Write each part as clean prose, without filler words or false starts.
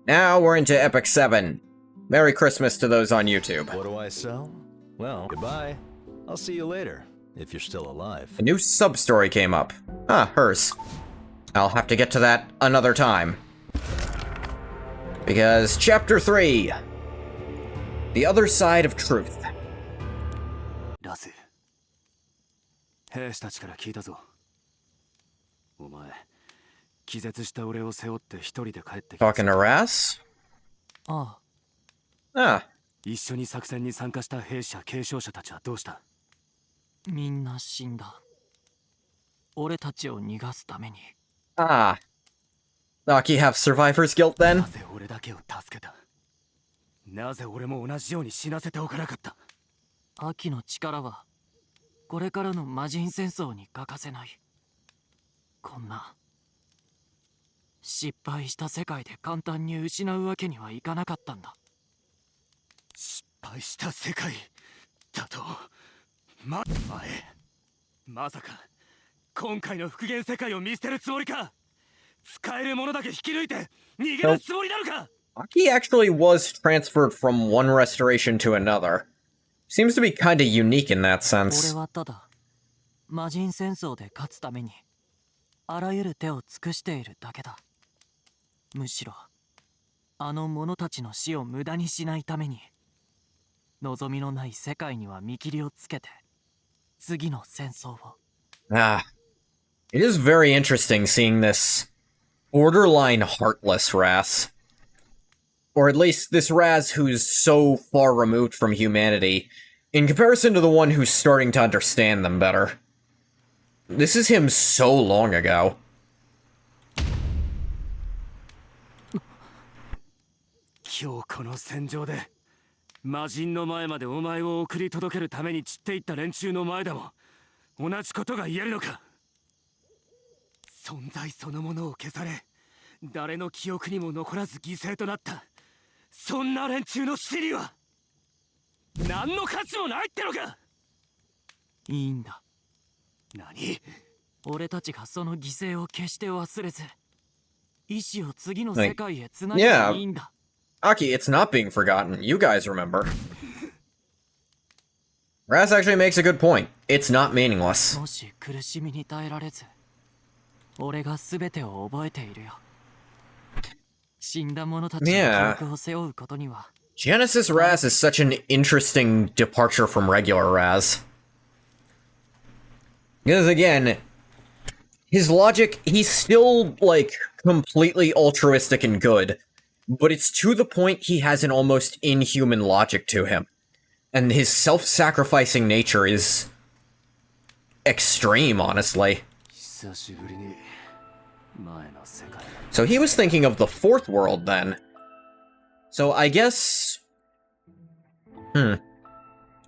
Now we're into Epic 7. Merry Christmas to those on YouTube. What do I sell? Well, goodbye. I'll see you later, if you're still alive. A new sub-story came up. Ah, hers. I'll have to get to that another time. Because Chapter 3. The Other Side of Truth. ラス、兵士たちから聞いたぞ。お前、気絶した俺を背負って一人で帰ってきた。Talking to Ras? ああ。ああ。一緒に作戦に参加した兵士や継承者たちはどうした？みんな死んだ。俺たちを逃がすために。Ah. Aki have survivor's guilt then? なぜ俺だけを助けた？なぜ俺も同じように死なせておかなかった？アキの力はこれからの魔人戦争に欠かせない。こんな失敗した世界で簡単に失うわけにはいかなかったんだ。失敗した世界だと？まさか今回の復元世界を見捨てるつもりか？使えるものだけ引き抜いて逃げるつもりなのか？ Aki actually was transferred from one restoration to another. Seems to be kinda unique in that sense. 俺はただ魔人戦争で勝つためにあらゆる手を尽くしているだけだ。むしろあの者たちの死を無駄にしないために望みのない世界には見切りをつけて次の戦争を。Ah. It is very interesting seeing this borderline heartless Ras. Or at least this Ras who's so far removed from humanity, in comparison to the one who's starting to understand them better. This is him so long ago. 今日この戦場で魔人の前までお前を送り届けるために散っていった連中の前でも同じことが言えるのか？存在そのものを消され誰の記憶にも残らず犠牲となったそんな連中の死には何の価値もないってのか？いいんだ。何？俺たちがその犠牲を決して忘れず意志を次の世界へつなげばいいんだ。Aki, it's not being forgotten. You guys remember. Ras actually makes a good point. It's not meaningless. もし苦しみに耐えられず俺が全てを覚えているよ。死んだ者たちの記憶を背負うことには。Genesis Ras is such an interesting departure from regular Ras. Because again, his logic, he's still, like, completely altruistic and good, but it's to the point he has an almost inhuman logic to him. And his self-sacrificing nature is extreme, honestly. So he was thinking of the fourth world, then. So I guess... I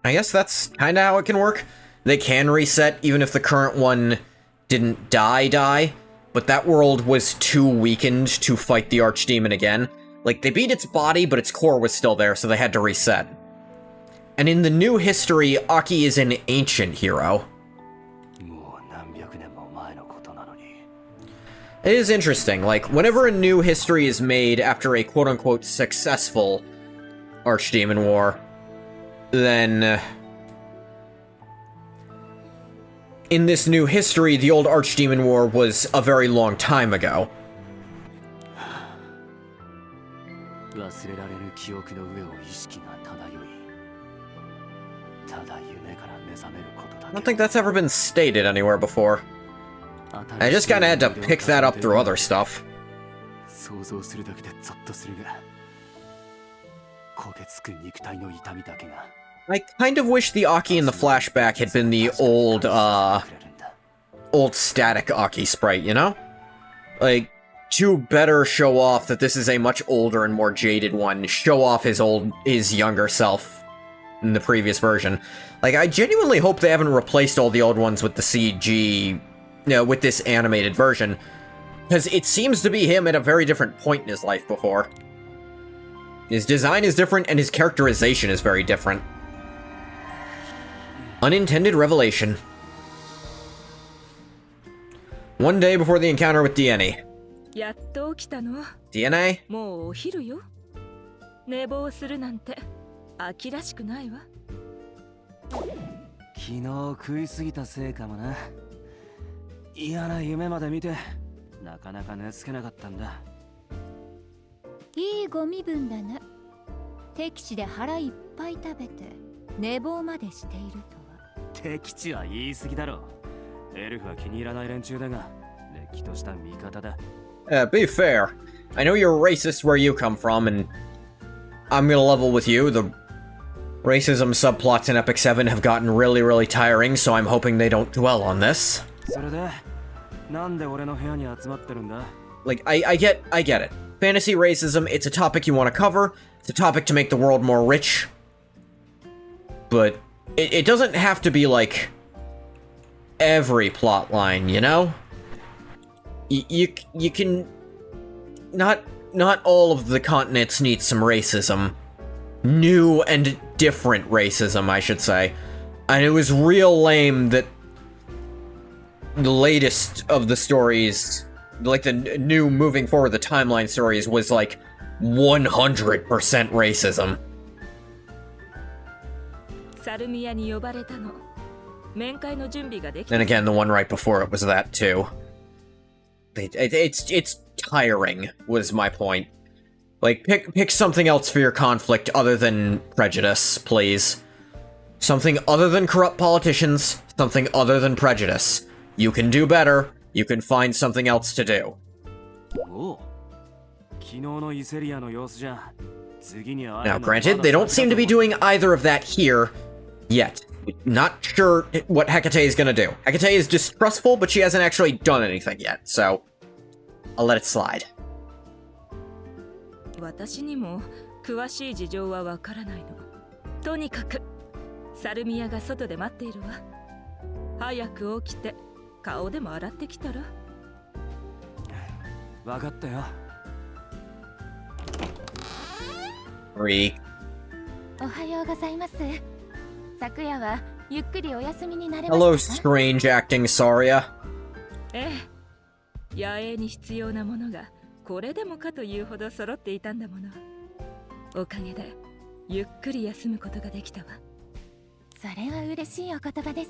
guess that's kinda how it can work. They can reset even if the current one didn't die, but that world was too weakened to fight the Archdemon again. Like, they beat its body, but its core was still there, so they had to reset. And in the new history, Aki is an ancient hero. It is interesting, like, whenever a new history is made after a quote-unquote successful Archdemon War, then... in this new history, the old Archdemon War was a very long time ago. I don't think that's ever been stated anywhere before. I just kinda had to pick that up through other stuff. I kind of wish the Aki in the flashback had been the old static Aki sprite, you know? Like, to better show off that this is a much older and more jaded one, show off his younger self in the previous version. Like, I genuinely hope they haven't replaced all the old ones with the CG, with this animated version, because it seems to be him at a very different point in his life before. His design is different, and his characterization is very different. Unintended revelation. One day before the encounter with Dieni. やっと起きたの。 DNA? もうお昼よ。寝坊するなんて秋らしくないわ。昨日食いすぎたせいかもな。嫌な夢まで見てなかなか寝つけなかったんだ。いいご身分だな。敵地で腹いっぱい食べて寝坊までしているとは。敵地は言い過ぎだろ。エルフは気に入らない連中だが、れっきとした味方だ。Be fair. I know you're racist where you come from, and I'm gonna level with you. The racism subplots in Epic 7 have gotten really, really tiring, so I'm hoping they don't dwell on this. それで、なんで俺の部屋に集まってるんだ? Like, I get it. Fantasy racism, it's a topic you want to cover. It's a topic to make the world more rich. But it doesn't have to be, like, every plot line, you know? You can... Not all of the continents need some racism. New and different racism, I should say. And it was real lame that the latest of the stories, like the new moving forward the timeline stories, was like 100% racism. サルミヤに呼ばれたの。面会の準備ができた。 And again, the one right before it was that too. It's tiring, was my point. Like, pick something else for your conflict other than prejudice, please. Something other than corrupt politicians, something other than prejudice. You can do better, you can find something else to do. おう。昨日のイセリアの様子じゃ。次に会え Now, るの granted, they don't seem to be まだ doing either of that here yet. Not sure what Hecate is gonna do. Hecate is distrustful, but she hasn't actually done anything yet, so I'll let it slide. 私にも詳しい事情はわからないの。とにかくサルミヤが外で待っているわ。早く起きて顔でも洗ってきたら。わかったよ。Freak. おはようございます。昨夜はゆっくりお休みになれました Hello, か？ strange acting Saria. ええ、野営に必要なものがこれでもかというほど揃っていたんだもの。おかげでゆっくり休むことができたわ。それは嬉しいお言葉です。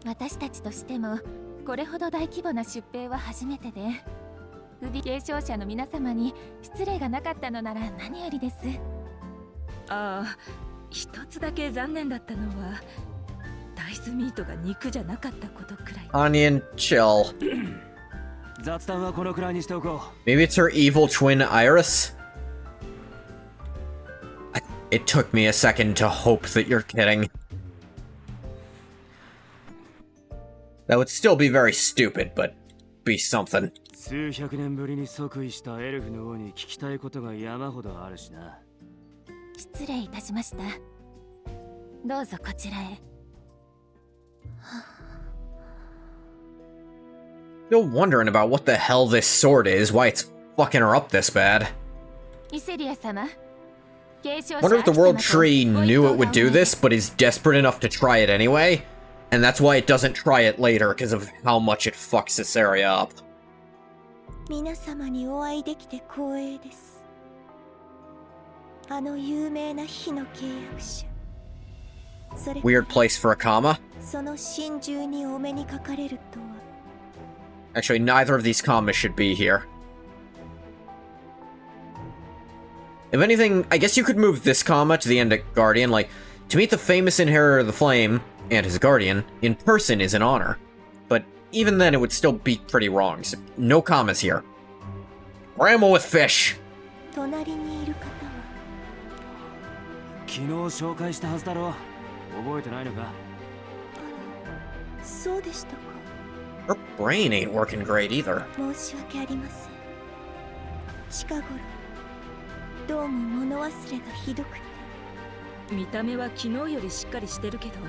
私たちとしてもこれほど大規模な出兵は初めてで、不備継承者の皆様に失礼がなかったのなら何よりです。ああ、一つだけ残念だったのは大豆ミートが肉じゃなかったことくらい。 Onion, chill. 雑談はこのくらいにしておこう。 Maybe it's her evil twin Iris? It took me a second to hope that you're kidding. That would still be very stupid, but be something. 数百年ぶりに即位したエルフの王に聞きたいことが山ほどあるしな。失礼いたしました。どうぞこちらへ。 Still wondering about what the hell this sword is, why it's fucking her up this bad. イセリア様、継承者 Wonder if the World アキ様と Tree ご意 knew 向 it が would do お願い this, but is desperate enough to try it anyway? And that's why it doesn't try it later, because of how much it fucks this area up. 皆様にお会いできて光栄です。あの有名な火の契約者。それ Weird place for a comma. その心中にお目にかかれるとは。 Actually, neither of these commas should be here. If anything, I guess you could move this comma to the end of Guardian, like, to meet the famous inheritor of the flame and his guardian in person is an honor. But even then, it would still be pretty wrong, so no commas here. Ramble with fish! 隣にいる方は。昨日紹介したはずだろ。覚えてないのか？あら、そうでしたか。 Her brain ain't working great either. 申し訳ありません。近頃、どうも物忘れがひどくて。見た目は昨日よりしっかりしてるけど、と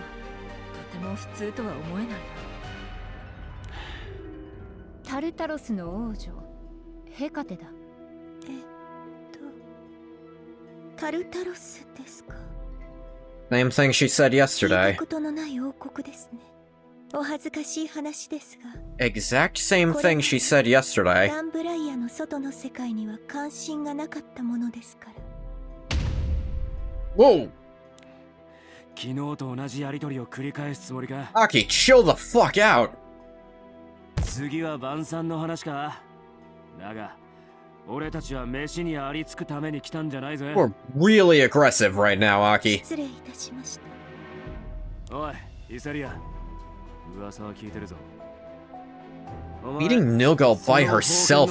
ても普通とは思えないわ。タルタロスの王女ヘカテだ。タルタロスですか。 Same thing she said 聞いた yesterday. ことのない王国ですね。お恥ずかしい話ですが、 Exact same thing she said yesterday. ダンブライアの外の世界には関心がなかったものですから。 Whoa! 昨日と同じやりとりを繰り返すつもりか。 Aki, chill the fuck out! 次は晩餐の話か。だが俺たちは飯にありつくために来たんじゃないぜ。 We're really aggressive right now, Aki. 失礼いたしました。おい、イセリア。噂は聞いてるぞ。 Beating Nilgal by herself.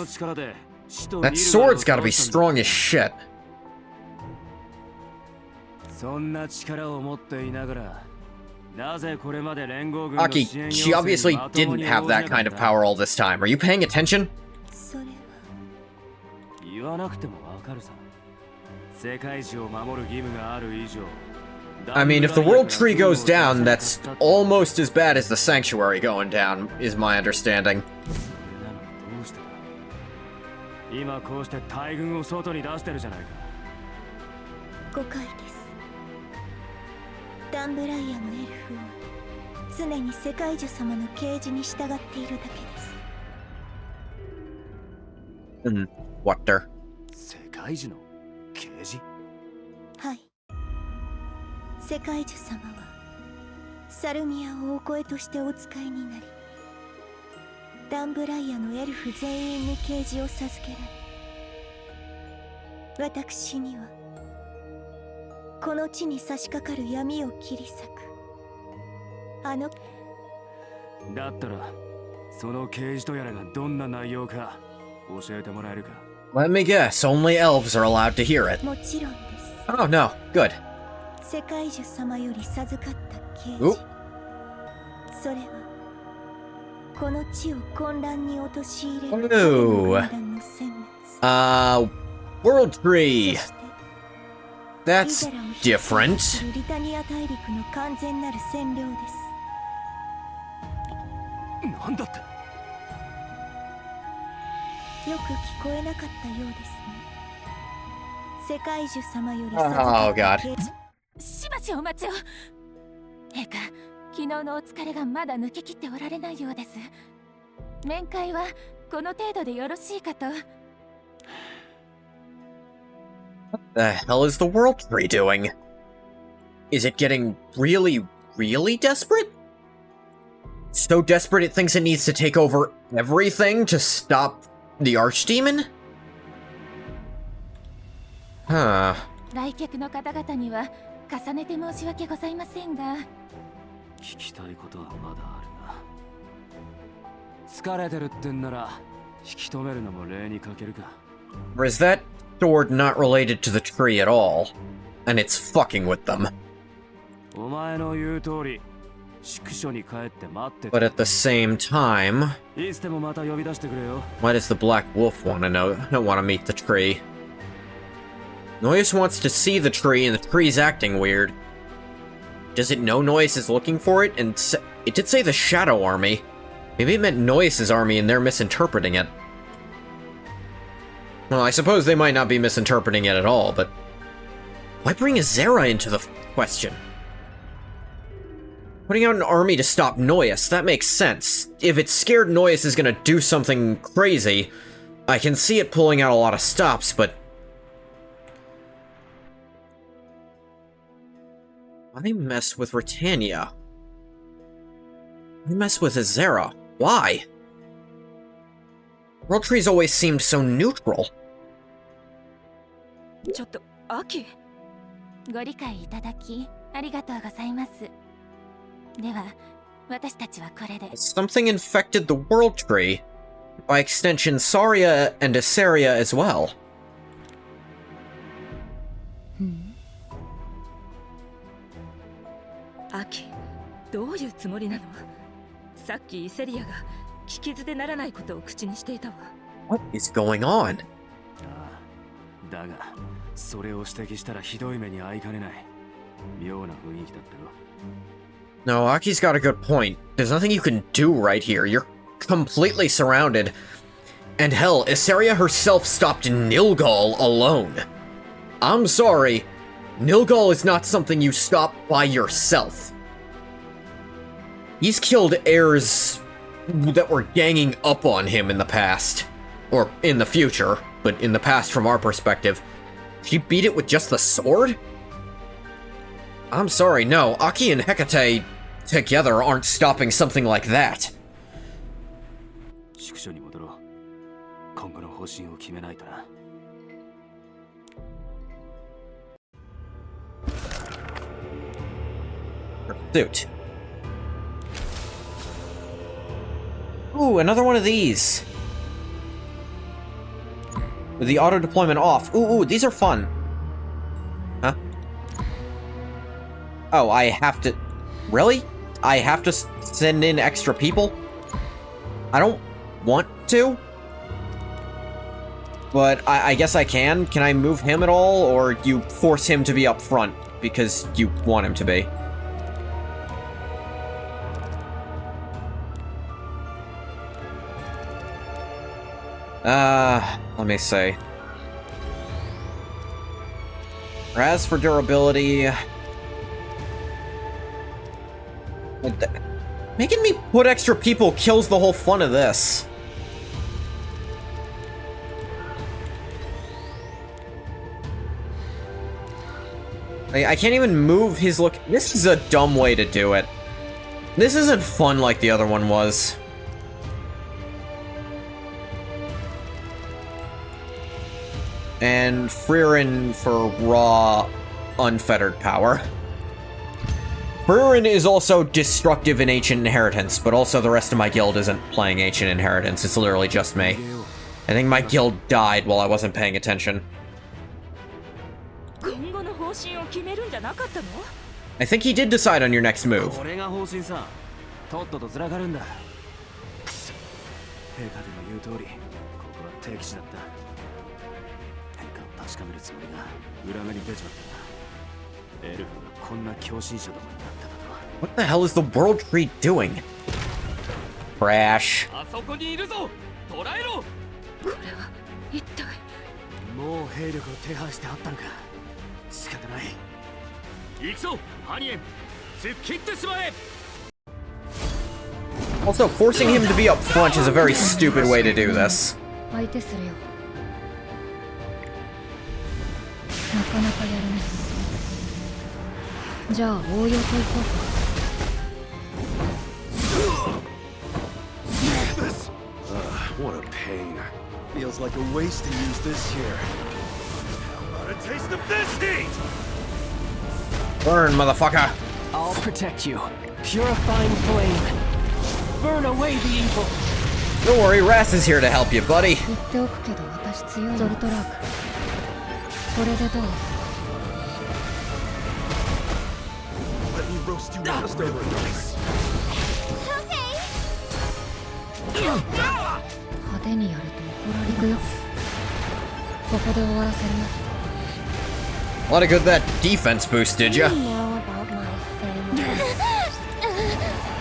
That sword's gotta be strong as shit. そんな力を持っていながら、なぜこれまで連合軍の支 Aki, 援 she 要 obviously 請にまとも didn't に have 応じな that か kind っ of た。 power all this time. Are you paying attention? それは言わなくてもわかるさ。世界中を守る義務がある以上。 I mean, if the world tree goes down, that's almost as bad as the sanctuary going down, is my understanding. それなのにどうしてだ。今こうして大軍を外に出してるじゃないか。誤解です。ダンブライアのエルフは常に世界樹様の啓示に従っているだけです。 What? 世界樹の啓示。はい。世界樹様はサルミアをお声としてお使いになり、ダンブライアのエルフ全員に啓示を授けられ、私にはこの地に差し掛かる闇を切り裂くあの。だったらその啓示とやらがどんな内容か教えてもらえるか。 Let me guess, only elves are allowed to hear it. もちろんです。 Oh no, good. 世界樹様より授かった啓お示、それはこの地を混乱に陥れる彼の軍団の殲滅、 World そ Tree. して That's リゼラを different. するリタニア大陸の完全なる占領です。なんだって。よく聞こえなかったようですね。世界樹様より Oh 授かった god. 啓示。しばしお待ちを。陛下、昨日のお疲れがまだ抜けきっておられないようです。面会はこの程度でよろしいかと。 The hell is the World Tree doing? Is it getting really, really desperate? So desperate it thinks it needs to take over everything to stop the Archdemon? Huh. 来客の方々には重ねて申し訳ございませんが、聞きたいことはまだあるが。疲れてるってんなら引き止めるのも礼にかけるか。 Or is that sword not related to the tree at all? And it's fucking with them. お前の言う通り、宿所に帰って待ってて。 But at the same time, いつでもまた呼び出してくれよ。 why does the Black Wolf want to meet the tree? Noyes wants to see the tree, and the tree's acting weird. Does it know Noyes is looking for it? And it did say the Shadow Army. Maybe it meant Noyes' army and they're misinterpreting it. Well, I suppose they might not be misinterpreting it at all, but why bring Azera into the question? Putting out an army to stop Noyes, that makes sense. If it's scared Noyes is gonna do something crazy, I can see it pulling out a lot of stops, but why mess with Britannia? Why mess with Azera? Why? World Tree's always seemed so neutral. ちょっとアキ。ご理解いただきありがとうございます。では、私たちはこれで。 Something infected the World Tree. By extension, Saria and Asaria as well. アキ、どういうつもりなの？さっきイセリアが聞き捨てならないことを口にしていたわ。 What is going on? だが、それを指摘したらひどい目に遭いかねない。妙な雰囲気だったろ。 No, Aki's got a good point. There's nothing you can do right here. You're completely surrounded. And hell, Isaria herself stopped Nilgal alone. I'm sorry. Nilgal is not something you stop by yourself. He's killed heirs that were ganging up on him in the past. Or in the future, but in the past from our perspective. She beat it with just the sword? I'm sorry, no. Aki and Hecate together aren't stopping something like that. 宿所に戻ろう。今後の方針を決めないとな。Pursuit. Ooh, another one of these. With the auto deployment off. Ooh, these are fun. Huh? Oh, I have to... Really? I have to send in extra people? I don't want to. But I guess I can. Can I move him at all? Or you force him to be up front because you want him to be? Let me see. As for durability... Making me put extra people kills the whole fun of this. I can't even move his look. This is a dumb way to do it. This isn't fun like the other one was. And Frieren for raw, unfettered power. Frieren is also destructive in Ancient Inheritance, but also the rest of my guild isn't playing Ancient Inheritance, it's literally just me. I think my guild died while I wasn't paying attention. I think he did decide on your next move. What the hell is the World Tree doing? Crash. Also, forcing him to be up front is a very stupid way to do this. What a pain. Feels like a waste to use this here. How about a taste of this heat? Burn, motherfucker! I'll protect you. Purifying flame. Burn away the evil. Don't worry, Ras is here to help you, buddy. Let me roast you just over this. A lot of good that defense boost, did ya?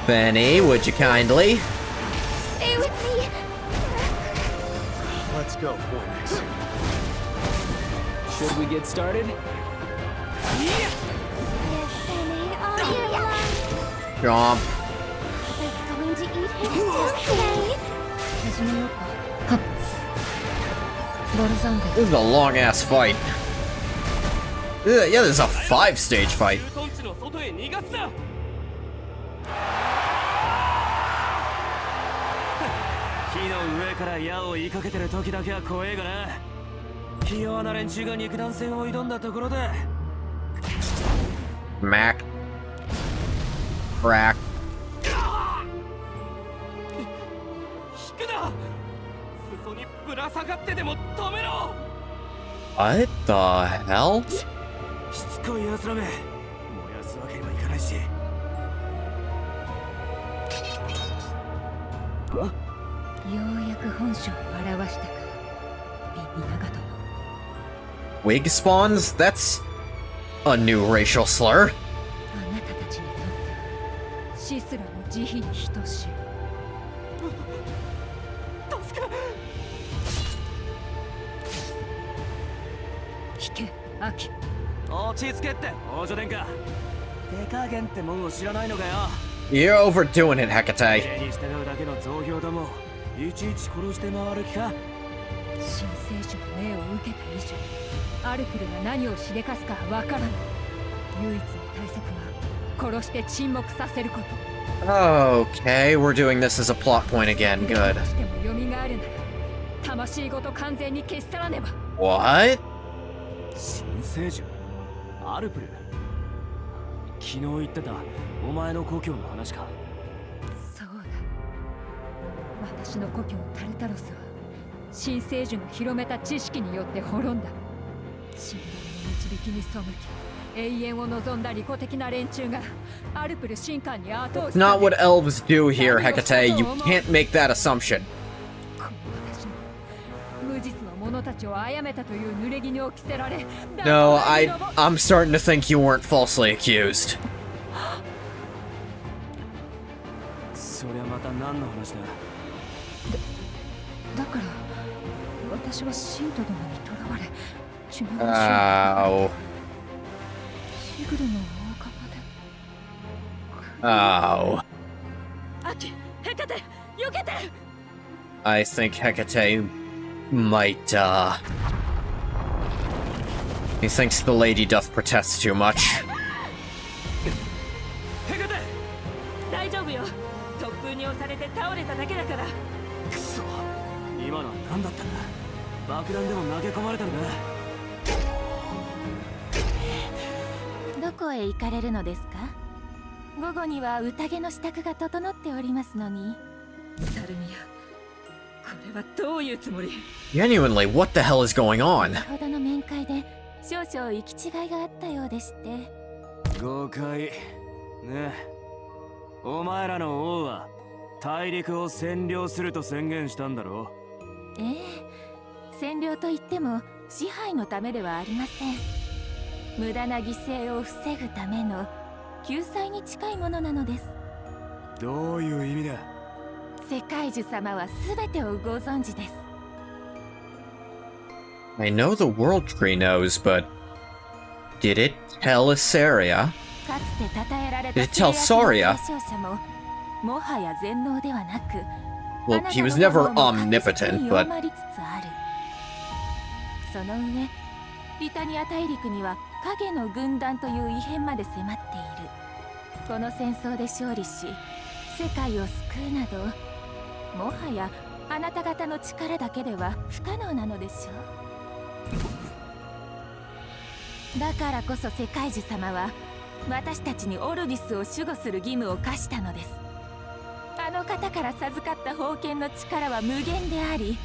Benny, would you kindly? Stay with me. Let's go, Phoenix. Should we get started? Jump. Going to eat his today. This is a long ass fight. Yeah, this is a 5-stage fight. Mac. Crack. What the hell? Wig spawns? That's a new racial slur. You're overdoing it, Hecate. 礼に従うだけの造兵どもいちいち殺して回る気か。新聖書の命を受けた以上、アルクルが何をしでかすかはわからない。唯一の対策は殺して沈黙させること。Okay, we're doing this as a plot point again. Good. どうしても蘇るなら、魂ごと完全に消し去らねば。What? 新聖樹アルプル。昨日言ってたお前の故郷の話か。そうだ。私の故郷タルタロスは新聖樹が広めた知識によって滅んだ。神殿の導きに背き、永遠を望んだ利己的な連中がアルプル神官に後押し。 Not what elves do here, Hecate. You can't make that assumption. この私も無実の者たちを殺めたという濡れ衣を着せられ。 No, I'm starting to think you weren't falsely accused. そりゃまた何の話だ。だから私は信徒どもに囚われ寿命を Oh. シグルの大釜で。 Oh. アキ、ヘカテ、避けて。 I think Hecate might, He thinks the lady doth protest too much. ヘカテ。大丈夫よ。突風に押されて倒れただけだから。くそ、今のは何だったんだ。爆弾でも投げ込まれたんだ。どこへ行かれるのですか？午後には宴の支度が整っておりますのに。サルミア、これはどういうつもり？ Genuinely, what the hell is going on? 先ほどの面会で少々行き違いがあったようでして。誤解ねえ。お前らの王は大陸を占領すると宣言したんだろ。ええ、占領といっても支配のためではありません。無駄な犠牲を防ぐための救済に近いものなのです。どういう意味だ。世界樹様は全てをご存知です。 I know the World Tree knows, but did it tell Assyria? かつて称えられた Did it tell Saria? 継承者ももはや全能ではなく、 Well, he was never omnipotent, but 弱りつつある。その上、リタニア大陸には影の軍団という異変まで迫っている。この戦争で勝利し、世界を救うなど、もはやあなた方の力だけでは不可能なのでしょう。だからこそ世界樹様は私たちにオルビスを守護する義務を課したのです。あの方から授かった宝剣の力は無限であり、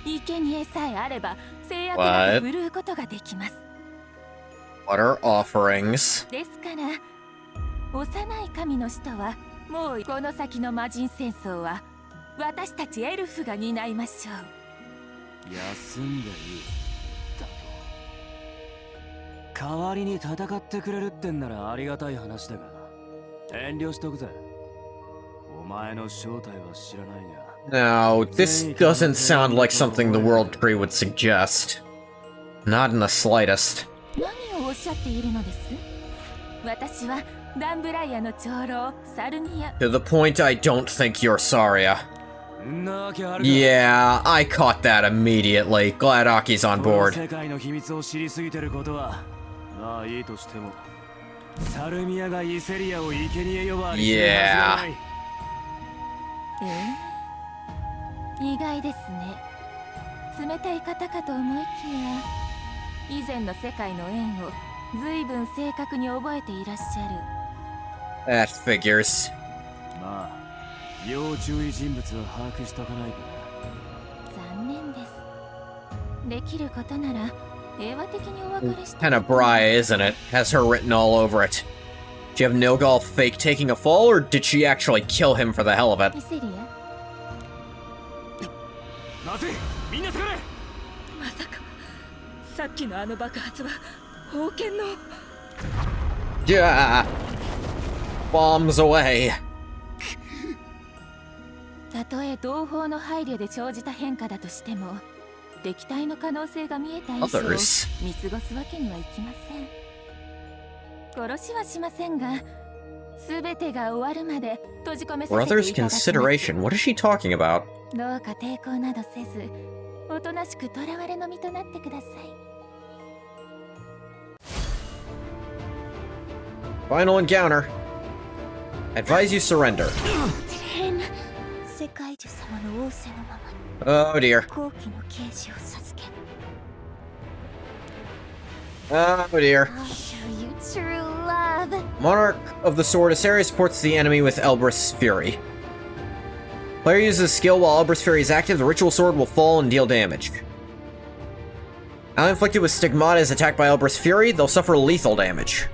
生贄さえあれば制約なく振るうことができます。 what are offerings? ですから幼い神の使徒はもうこの先の魔人戦争は私たちエルフが担いましょう。休んでいいだと。代わりに戦ってくれるってんならありがたい話だが、遠慮しとくぜ。お前の正体は知らないが。 No, this doesn't sound like something the World Tree would suggest. Not in the slightest. 何をおっしゃっているのです？私はダンブライアの長老サルミア。 To the point I don't think you're Saria. んなわけあるか。 Yeah, I caught that immediately. Glad Aki's on この board. 世界の秘密を知りすぎてることはまあいいとしても、サルミアがイセリアを生贄呼ばわりするはずがない。意外ですね。冷たい方かと思いきや、以前の世界の縁を随分正確に覚えていらっしゃる。 That figures. まあ要注意人物は把握しとかないとな。残念です。できることなら平和的にお別れして。 Kind of Briar, isn't it? Has her written all over it. Do you have Nilgal fake taking a fall, or did she actually kill him for the hell of it? ミセリア、なぜみんな下がれ。まさかさっきのあの爆発は宝剣の。 Yeah. Bombs away. たとえ同胞の配慮で生じた変化だとしても、敵対の可能性が見えた以上 Others. 見過ごすわけにはいきません。殺しはしませんが、全てが終わるまで閉じ込めさせてい Brother's ただきます consideration. What is she talking about? どうか抵抗などせずおとなしく囚われの身となってください Final encounter. Advise you surrender. 世界樹様の仰せのままに Oh dear. 後期の刑事を授け Oh dear. I'll show you true love Monarch of the Sword, Asaria supports the enemy with Elbrus Fury. Player uses a skill while Elbrus Fury is active, the ritual sword will fall and deal damage. Ally inflicted with Stigmata is attacked by Elbrus Fury, they'll suffer lethal damage.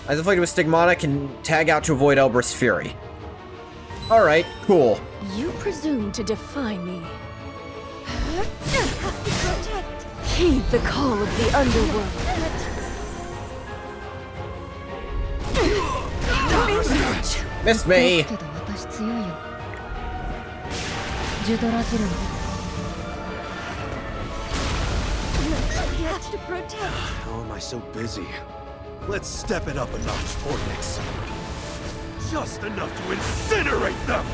Allies inflicted with Stigmata can tag out to avoid Elbrus Fury. Alright, cool. You presume to defy me. Heed the call of the underworld. Missed me! けど私強いよジュドラジルの How am I so busy? Let's step it up a notch, Vortex. Just enough to incinerate them!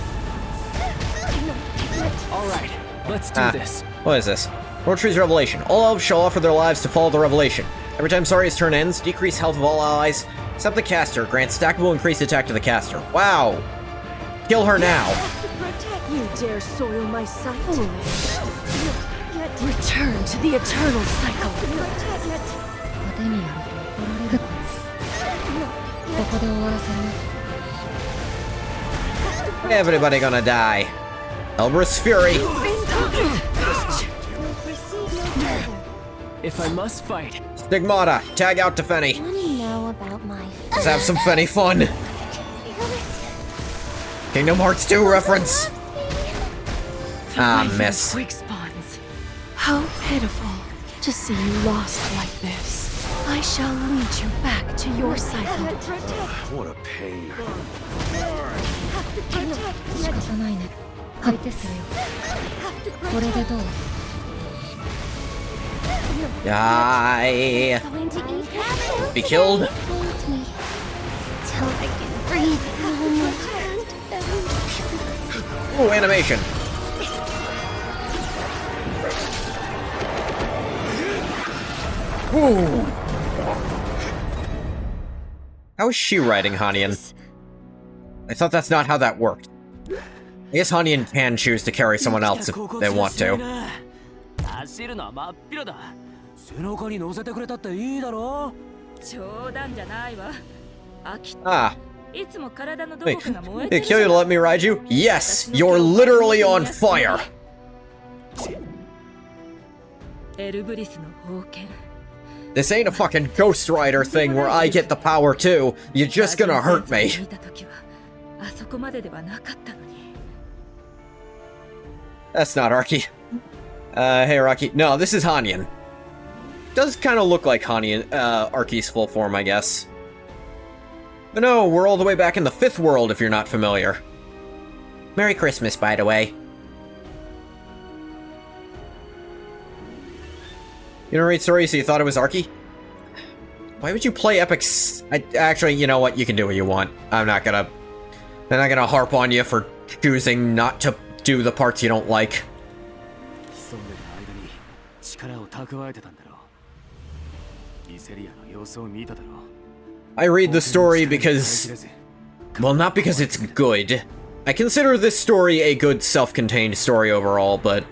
Alright, let's do this. What is this? World Tree's Revelation. All elves shall offer their lives to follow the revelation. Every time Saria's turn ends, decrease health of all allies, except the caster. Grant stackable increased attack to the caster. Wow! Kill her now. You dare soil my sight? Foolish. Return to the eternal cycle. 糧にやると怒られるここで終わらせる Everybody gonna die. Elbrus Fury. If I must fight, Stigmata. Tag out to Fenny. What do you know about my Let's have some Fenny fun. Kingdom Hearts 2 reference. Ah, miss. Freak spawns. How pitiful to see you lost like this. I shall lead you back to your cycle. What a pain. 仕方ないね相手するよこれでどう Die. going to eat half Be killed. me till I can breathe Ooh, animation. Ooh. How is she riding Hanyan? I thought that's not how that worked. I guess Hanyan can choose to carry someone else if they want to. 走るのは真っ平だ。背中に乗せてくれたっていいだろ。冗談じゃないわ飽き Ah. いつも体のど Wait, こかが燃えて they る kill you to let me ride you? Yes, you're literally on fire. エルブリスの宝剣 This ain't a fucking Ghost Rider thing where I get the power too. You're just gonna hurt me. 見た時はあそこまでではなかったのに That's not Arky. Hey Arky. No, this is Hanyan. Does kind of look like Hanyan, Arky's full form, I guess. But no, we're all the way back in the 5th world if you're not familiar. Merry Christmas, by the way. You don't read stories, so you thought it was Arky? Why would you play Epics? Actually, you know what? You can do what you want. I'm not gonna harp on you for choosing not to do the parts you don't like. 潜んでた間に力を蓄えてたんだろう。イセリアの様子を見ただろう。 I read the story because... Well, not because it's good. I consider this story a good self-contained story overall, but...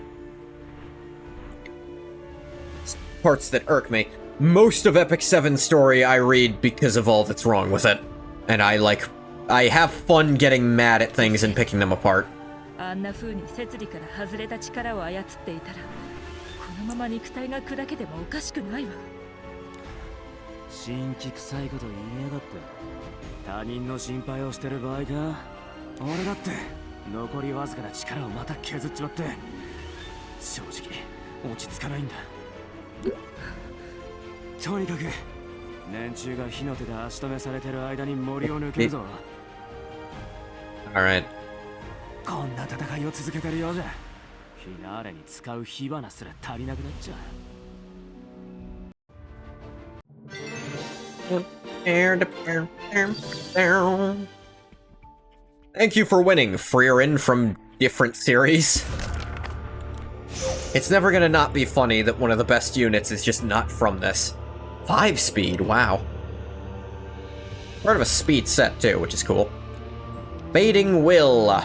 parts that irk me. Most of Epic 7's story I read because of all that's wrong with it. And I have fun getting mad at things and picking them apart. あんな風に摂理から外れた力を操っていたらこのまま肉体が砕けてもおかしくないわ新規臭いこと言いやがって他人の心配をしてる場合か俺だって残りわずかな力をまた削っちまって正直落ち着かないんだとにかく連中が火の手で足止めされてる間に森を抜けるぞ Alright. こんな戦いを続けてるようじゃフィナーレに使う火花すら足りなくなっちゃう Thank you for winning, Freerin from different series. It's never gonna not be funny that one of the best units is just not from this. 5 speed, wow. Part of a speed set too, which is cool. Fading Will.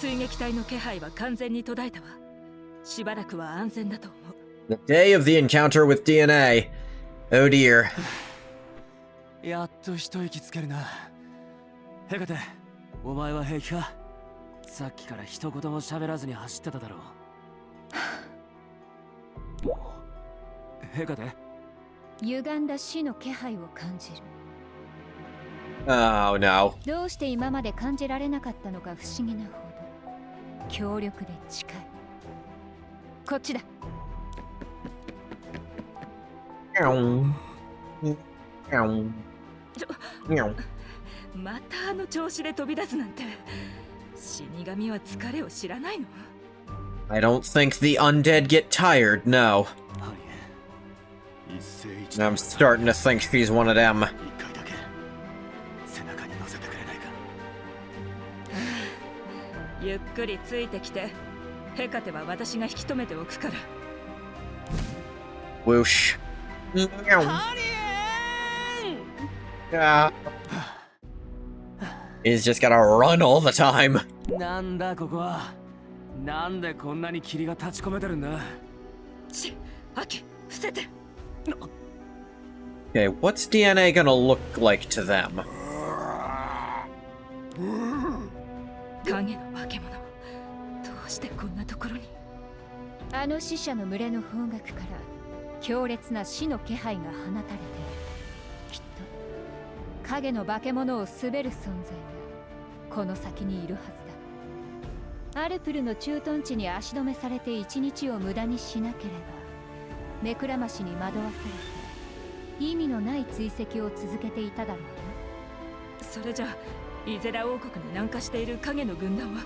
追撃隊の気配は完全に途絶えたわ。しばらくは安全だと思う。The day of the encounter with DNA. Oh dear. やっと一息つけるな。ヘカテ、お前は平気か？さっきから一言も喋らずに走ってただろう。ヘカテ？歪んだ死の気配を感じる。Oh no. どうして今まで感じられなかったのか不思議なほど強力で近い。こっちだ。またあの調子で飛び出すなんて。死神は疲れを知らないの？ I don't think the undead get tired, no. I'm starting to think she's one of them. ゆっくりついてきて。ヘカテは私が引き止めておくから。Whoosh. He's just gotta run all the time. なんだここは。なんでこんなに霧が立ち込めてるんだ。アキ、伏せて。Okay, what's DNA gonna look like to them? 影の化け物。どうしてこんなところに？あの死者の群れの方角から強烈な死の気配が放たれている。きっと影の化け物を滑る存在がこの先にいるはずだ。アルプルの駐屯地に足止めされて一日を無駄にしなければ目くらましに惑わされて意味のない追跡を続けていただろうな。それじゃイゼラ王国に南下している影の軍団は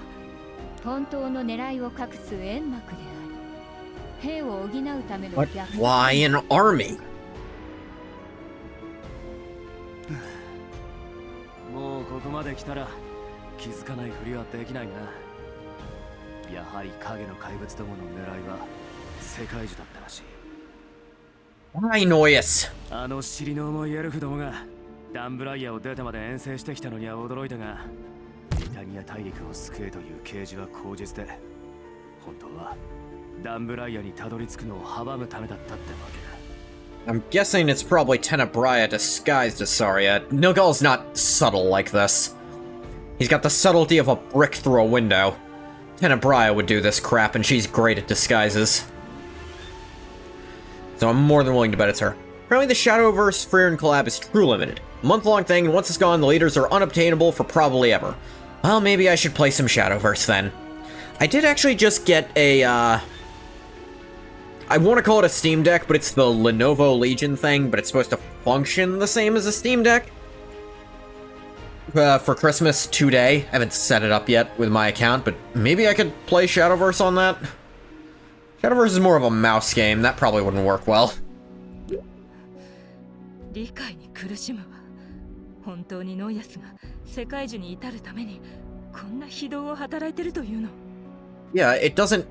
本当の狙いを隠す煙幕であり兵を補うための But why an army? もうここまで来たら気づかないふりはできないな。やはり影の怪物どもの狙いは世界樹だったらしい。 Why Noyes? あの尻の重いエルフどもがダンブライアを出てまで遠征してきたのには驚いたが、リタニア大陸を救えという啓示は口実で、本当はダンブライアにたどり着くのを阻むためだったってわけだ。 I'm guessing it's probably Tenebrae disguised as Saria. Nilgal's not subtle like this. He's got the subtlety of a brick through a window. Tenebrae would do this crap, and she's great at disguises. So I'm more than willing to bet it's her. Apparently the Shadowverse Freerin collab is true limited. A month-long thing, and once it's gone, the leaders are unobtainable for probably ever. Well, maybe I should play some Shadowverse then. I did actually just get a, I want to call it a Steam Deck, but it's the Lenovo Legion thing, but it's supposed to function the same as a Steam Deck. For Christmas today. I haven't set it up yet with my account, but maybe I could play Shadowverse on that. Shadowverse is more of a mouse game. That probably wouldn't work well. 理解に苦しむわ。本当にノイアスが世界樹に至るためにこんな非道を働いてるというの。Yeah, it doesn't...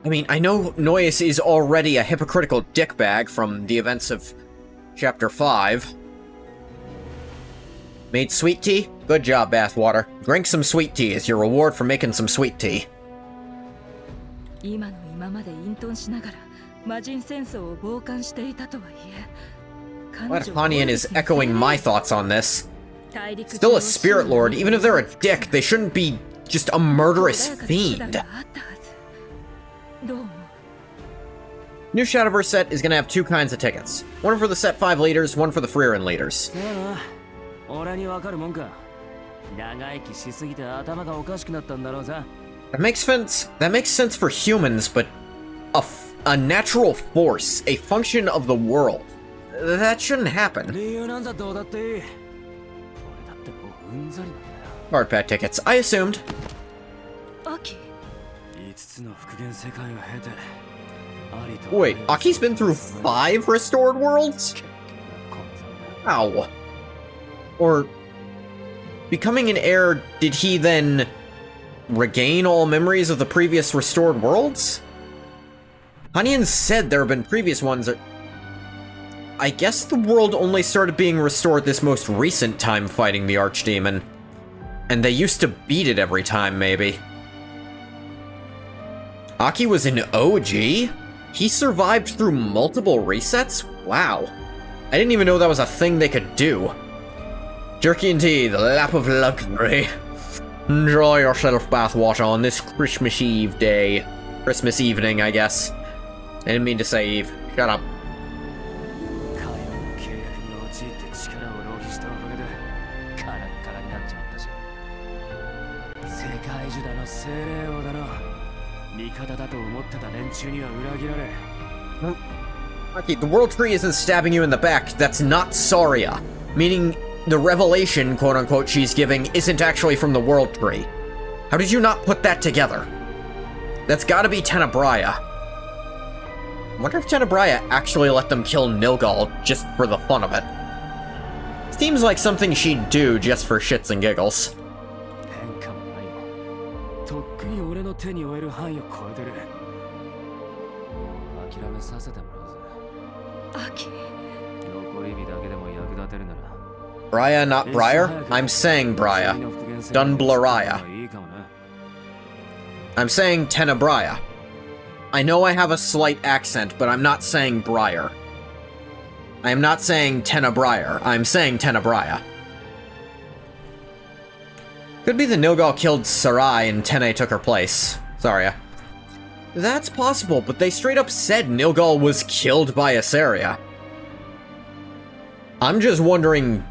I mean, I know Noyes is already a hypocritical dickbag from the events of Chapter 5. Made sweet tea? Good job, Bathwater. Drink some sweet tea as your reward for making some sweet tea. 今の今まで隠遁しながら魔人戦争を傍観していたとはいえ。What Hanian is echoing my thoughts on this. Still a spirit lord, even if they're a dick, they shouldn't be just a murderous fiend. New Shadowverse set is gonna have 2 kinds of tickets. One for the set 5 leaders, one for the Freerin leaders. That makes sense for humans, but a natural force, a function of the world. That shouldn't happen. Hard pack tickets. I assumed. Wait, Aki's been through 5 restored worlds? Ow. Or, becoming an heir, did he then regain all memories of the previous restored worlds? Hanyan said there have been previous ones. I guess the world only started being restored this most recent time fighting the Archdemon. And they used to beat it every time, maybe. Aki was an OG? He survived through multiple resets? Wow. I didn't even know that was a thing they could do. Jerky and tea, the lap of luxury. Enjoy yourself bathwater on this Christmas Eve day. Christmas evening, I guess. I didn't mean to say Eve. Shut up. Okay, the World Tree isn't stabbing you in the back. That's not Saria. Meaning the revelation, quote-unquote, she's giving isn't actually from the World Tree. How did you not put that together? That's gotta be Tenebrae. I wonder if Tenebrae actually let them kill Nilgal just for the fun of it. Seems like something she'd do just for shits and giggles. Briar, not Briar? I'm saying Briar. Dunblariah. I'm saying Tenebrae. I know I have a slight accent, but I'm not saying Briar. I am not saying Tenebrae. I'm saying Tenebrae. Could be the Nilgal killed Sarai and Tene took her place. Sorry. That's possible, but they straight up said Nilgal was killed by Asaria. I'm just wondering,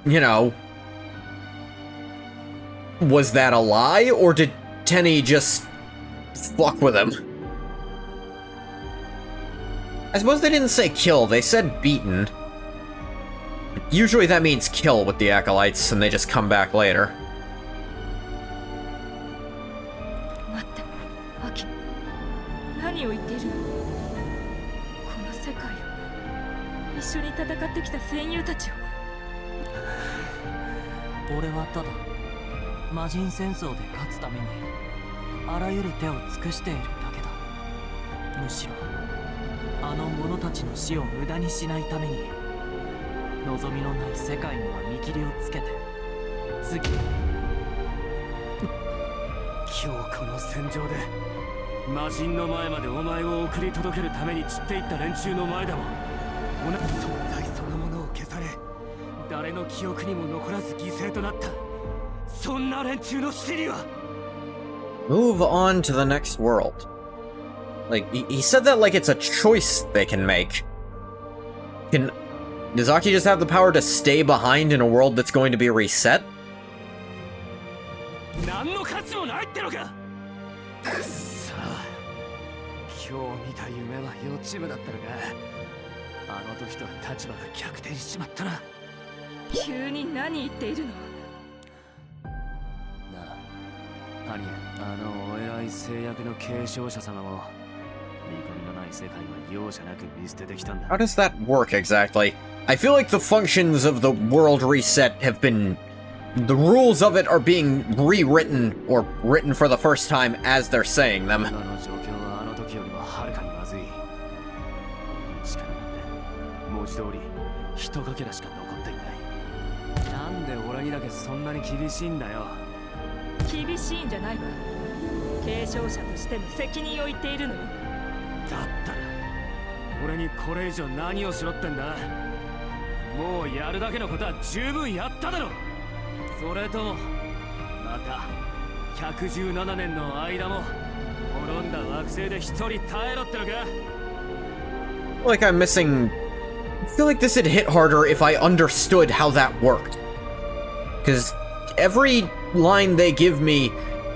you know, was that a lie, or did Tene just fuck with him? I suppose they didn't say kill, they said beaten. Usually that means kill with the Acolytes, and they just come back later. Move on to the next world. Like, he said that like it's a choice they can make. Does Aki just have the power to stay behind in a world that's going to be reset? How does that work exactly? I feel like the functions of the world reset have been... The rules of it are being rewritten or written for the first time as they're saying them. Like I'm missing... I feel like this would hit harder if I understood how that worked. Because every line they give me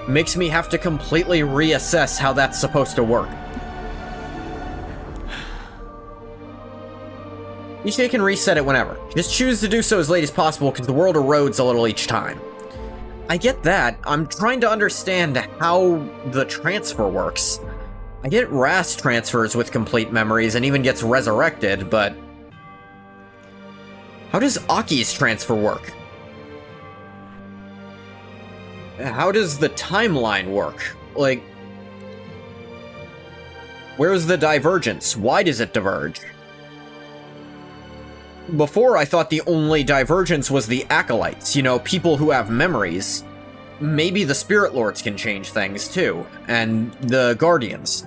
makes me have to completely reassess how that's supposed to work. Each day can reset it whenever. Just choose to do so as late as possible because the world erodes a little each time. I get that. I'm trying to understand how the transfer works. I get Ras transfers with complete memories and even gets resurrected, but... how does Aki's transfer work? How does the timeline work? Like... where's the divergence? Why does it diverge? Before, I thought the only divergence was the Acolytes, you know, people who have memories. Maybe the Spirit Lords can change things, too, and the Guardians.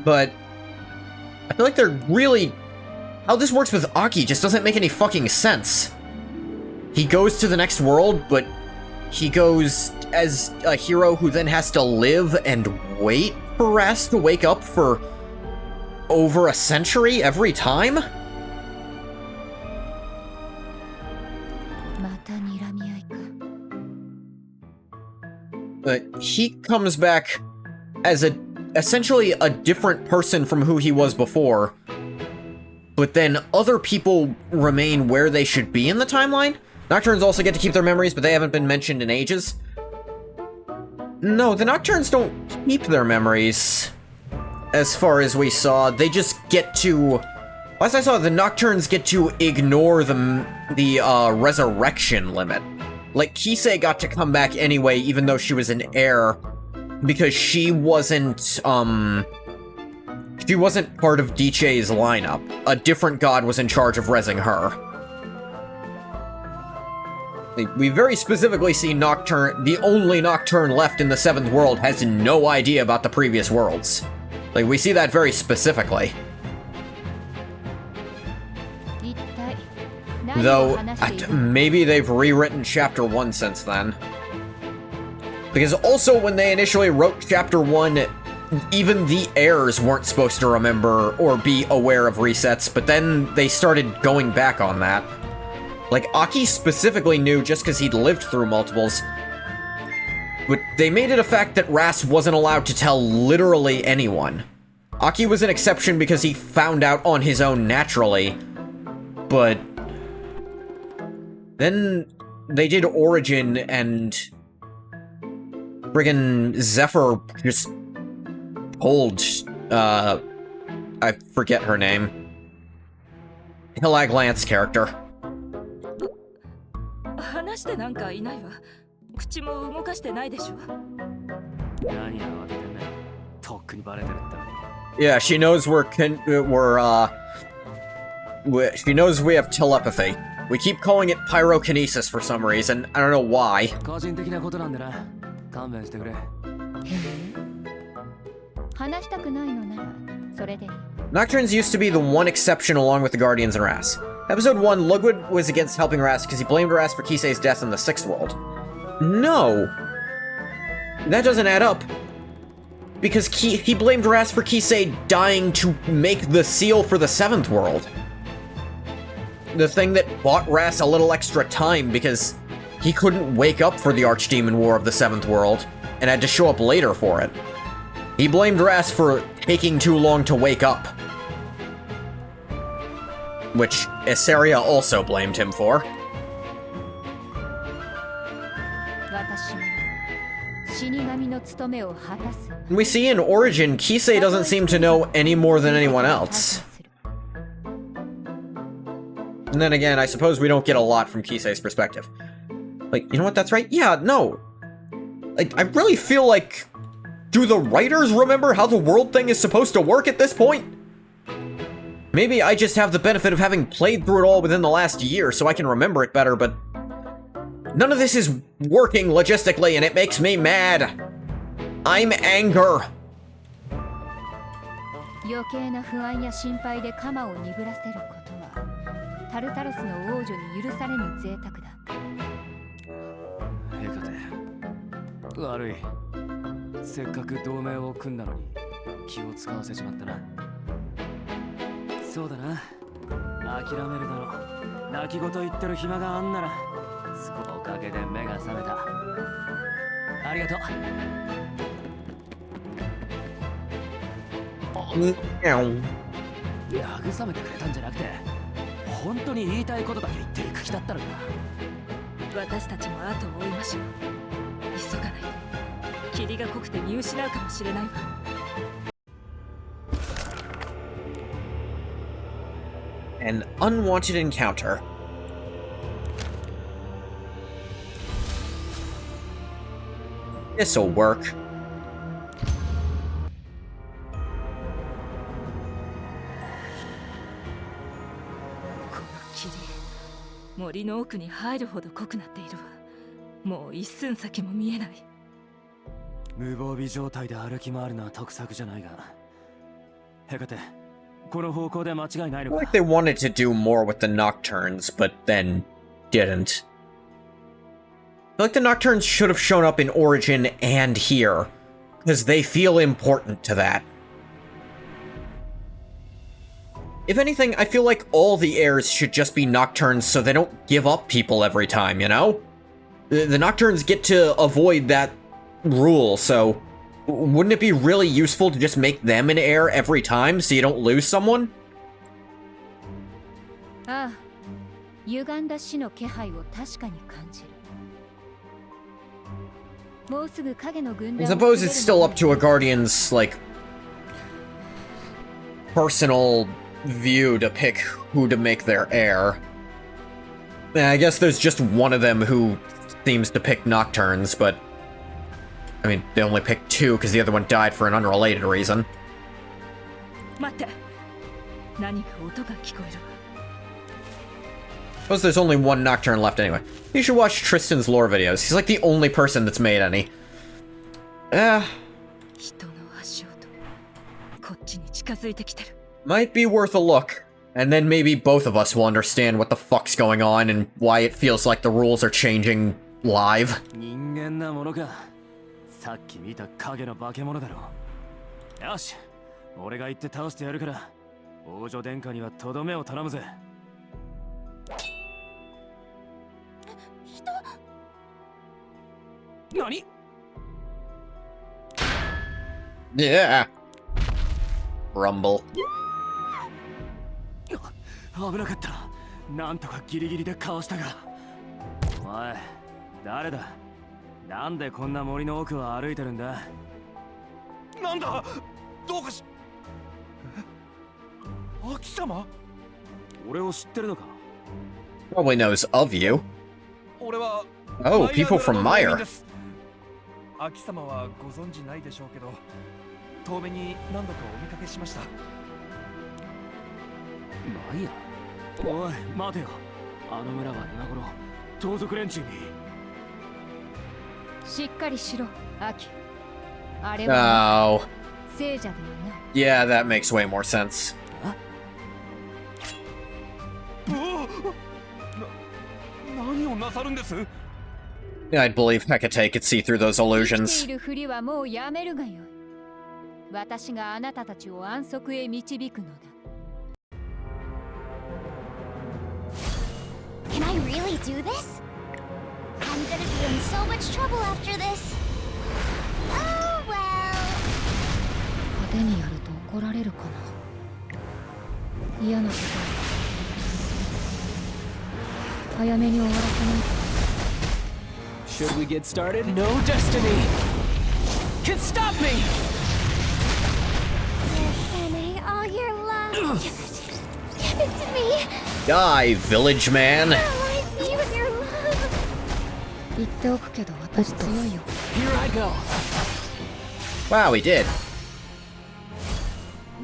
But I feel like they're really... how this works with Aki just doesn't make any fucking sense. He goes to the next world, but he goes as a hero who then has to live and wait for Ras to wake up for over a century every time? また睨み合いか。 But he comes back as essentially a different person from who he was before, but then other people remain where they should be in the timeline? Nocturnes also get to keep their memories, but they haven't been mentioned in ages. No, the Nocturnes don't keep their memories, as far as we saw. They just get to... last I saw, the Nocturnes get to ignore the resurrection limit. Like, Kisei got to come back anyway, even though she was an heir, because she wasn't part of Diche's lineup. A different god was in charge of rezzing her. We very specifically see Nocturne, the only Nocturne left in the 7th world, has no idea about the previous worlds. Like, we see that very specifically. Though, maybe they've rewritten Chapter 1 since then. Because also, when they initially wrote Chapter 1, even the heirs weren't supposed to remember or be aware of resets, but then they started going back on that. Like, Aki specifically knew just because he'd lived through multiples. But they made it a fact that Ras wasn't allowed to tell literally anyone. Aki was an exception because he found out on his own naturally. But... then they did Origin and... friggin' Zephyr just told, I forget her name. Hillag Lance character. 話してなんかいないわ。口も動かしてないでしょ。何慌ててんだよ。とっくにバレてるってのに。 Yeah, she knows she knows we have telepathy. We keep calling it pyrokinesis for some reason. I don't know why. 個人的なことなんでな。勘弁してくれ。話したくないのならそれでいい。 Nocturnes used to be the one exception along with the Guardians and Ras. Episode 1, Ludwig was against helping Ras because he blamed Ras for Kisei's death in the 6th world. No! That doesn't add up. Because he blamed Ras for Kisei dying to make the seal for the 7th world. The thing that bought Ras a little extra time because he couldn't wake up for the Archdemon War of the 7th world and had to show up later for it. He blamed Ras for taking too long to wake up. Which Issaria also blamed him for. 私も死神の務めを果たす。 We see in Origin, Kisei doesn't seem to know any more than anyone else. And then again, I suppose we don't get a lot from Kisei's perspective. Like, you know what, that's right? Yeah, no. Like, I really feel like... do the writers remember how the world thing is supposed to work at this point? Maybe I just have the benefit of having played through it all within the last year, so I can remember it better, but... none of this is working logistically, and it makes me mad. I'm anger. 余計な不安や心配で鎌を鈍らせることはタルタロスの王女に許されぬ贅沢だ。ヘカテ、悪い。せっかく同盟を組んだのに気を使わせちまったな。そうだな。諦めるだろう。泣き言言ってる暇があんなら、おかげで目が覚めた。ありがとう。慰めてくれたんじゃなくて、本当に言いたいことだけ言っていく気だったのか。私たちも後を追いましょう。急がないと霧が濃くて見失うかもしれないわ。An unwanted encounter. This'll work. この霧、森の奥に入るほど濃くなっているわ。もう一寸先も見えない。無防備状態で歩き回るのは得策じゃないが。ヘカテ、この方向で間違いないのか。Like they wanted to do more with the Nocturnes, but then didn't. Like the Nocturnes should have shown up in Origin and here, because they feel important to that. If anything, I feel like all the heirs should just be Nocturnes so they don't give up people every time, you know? The Nocturnes get to avoid that rule, so wouldn't it be really useful to just make them an heir every time so you don't lose someone? ああ、歪んだ死の気配を確かに感じる。もうすぐ影の軍団 I suppose it's still up to a Guardian's, like, personal view to pick who to make their heir. I guess there's just one of them who seems to pick Nocturnes, but I mean, they only picked two because the other one died for an unrelated reason. 待って、何か音が聞こえるわ。Suppose there's only one Nocturne left anyway. You should watch Tristan's lore videos. He's like the only person that's made any. 人の足音、こっちに近づいてきてる。Might be worth a look. And then maybe both of us will understand what the fuck's going on and why it feels like the rules are changing live. 人間なものか。さっき見た影の化け物だろう。よし、俺が行って倒してやるから、王女殿下にはとどめを頼むぜ。何？ Yeah. Rumble. 危なかった。なんとかギリギリでかわしたが。お前、誰だ？なんでこんな森の奥を歩いてるんだ？なんだ？どうかし…秋様？俺を知ってるのか？ Probably knows of you. 俺は… Oh, people from Meyer. 秋様はご存知ないでしょうけど、遠目に何度かお見かけしました。マイヤ？おい、待てよ。あの村は今頃盗賊連中に。しっかりしろ、アキ。あれは Oh. 聖者ではない。Yeah, that makes way more sense. 何をなさるんです？ I'd believe Hecate could see through those 生き illusions. ているふりはもうやめるがよい。私があなたたちを安息へ導くのだ。Can I really do this? I'm gonna be in so much trouble after this. Oh well. 派手にやると怒られるかな。嫌なこと。早めに終わらせないと。Should we get started? No destiny can stop me! Annie, all your love. Give it to me. Die, village man. Paralyze me with your love. 言っておくけど私強いよ。 Here I go! Wow, he did.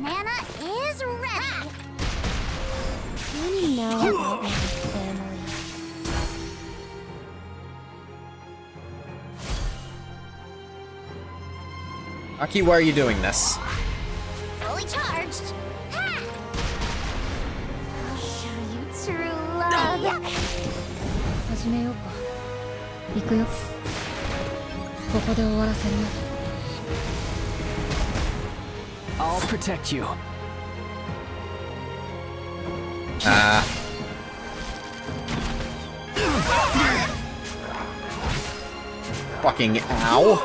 Nana is ready. What do you know about my family? Aki, why are you doing this? Fully charged. Ha! I'll show you true love. 始めようか。行くよ。ここで終わらせるよ。I'll protect you. Fucking ow.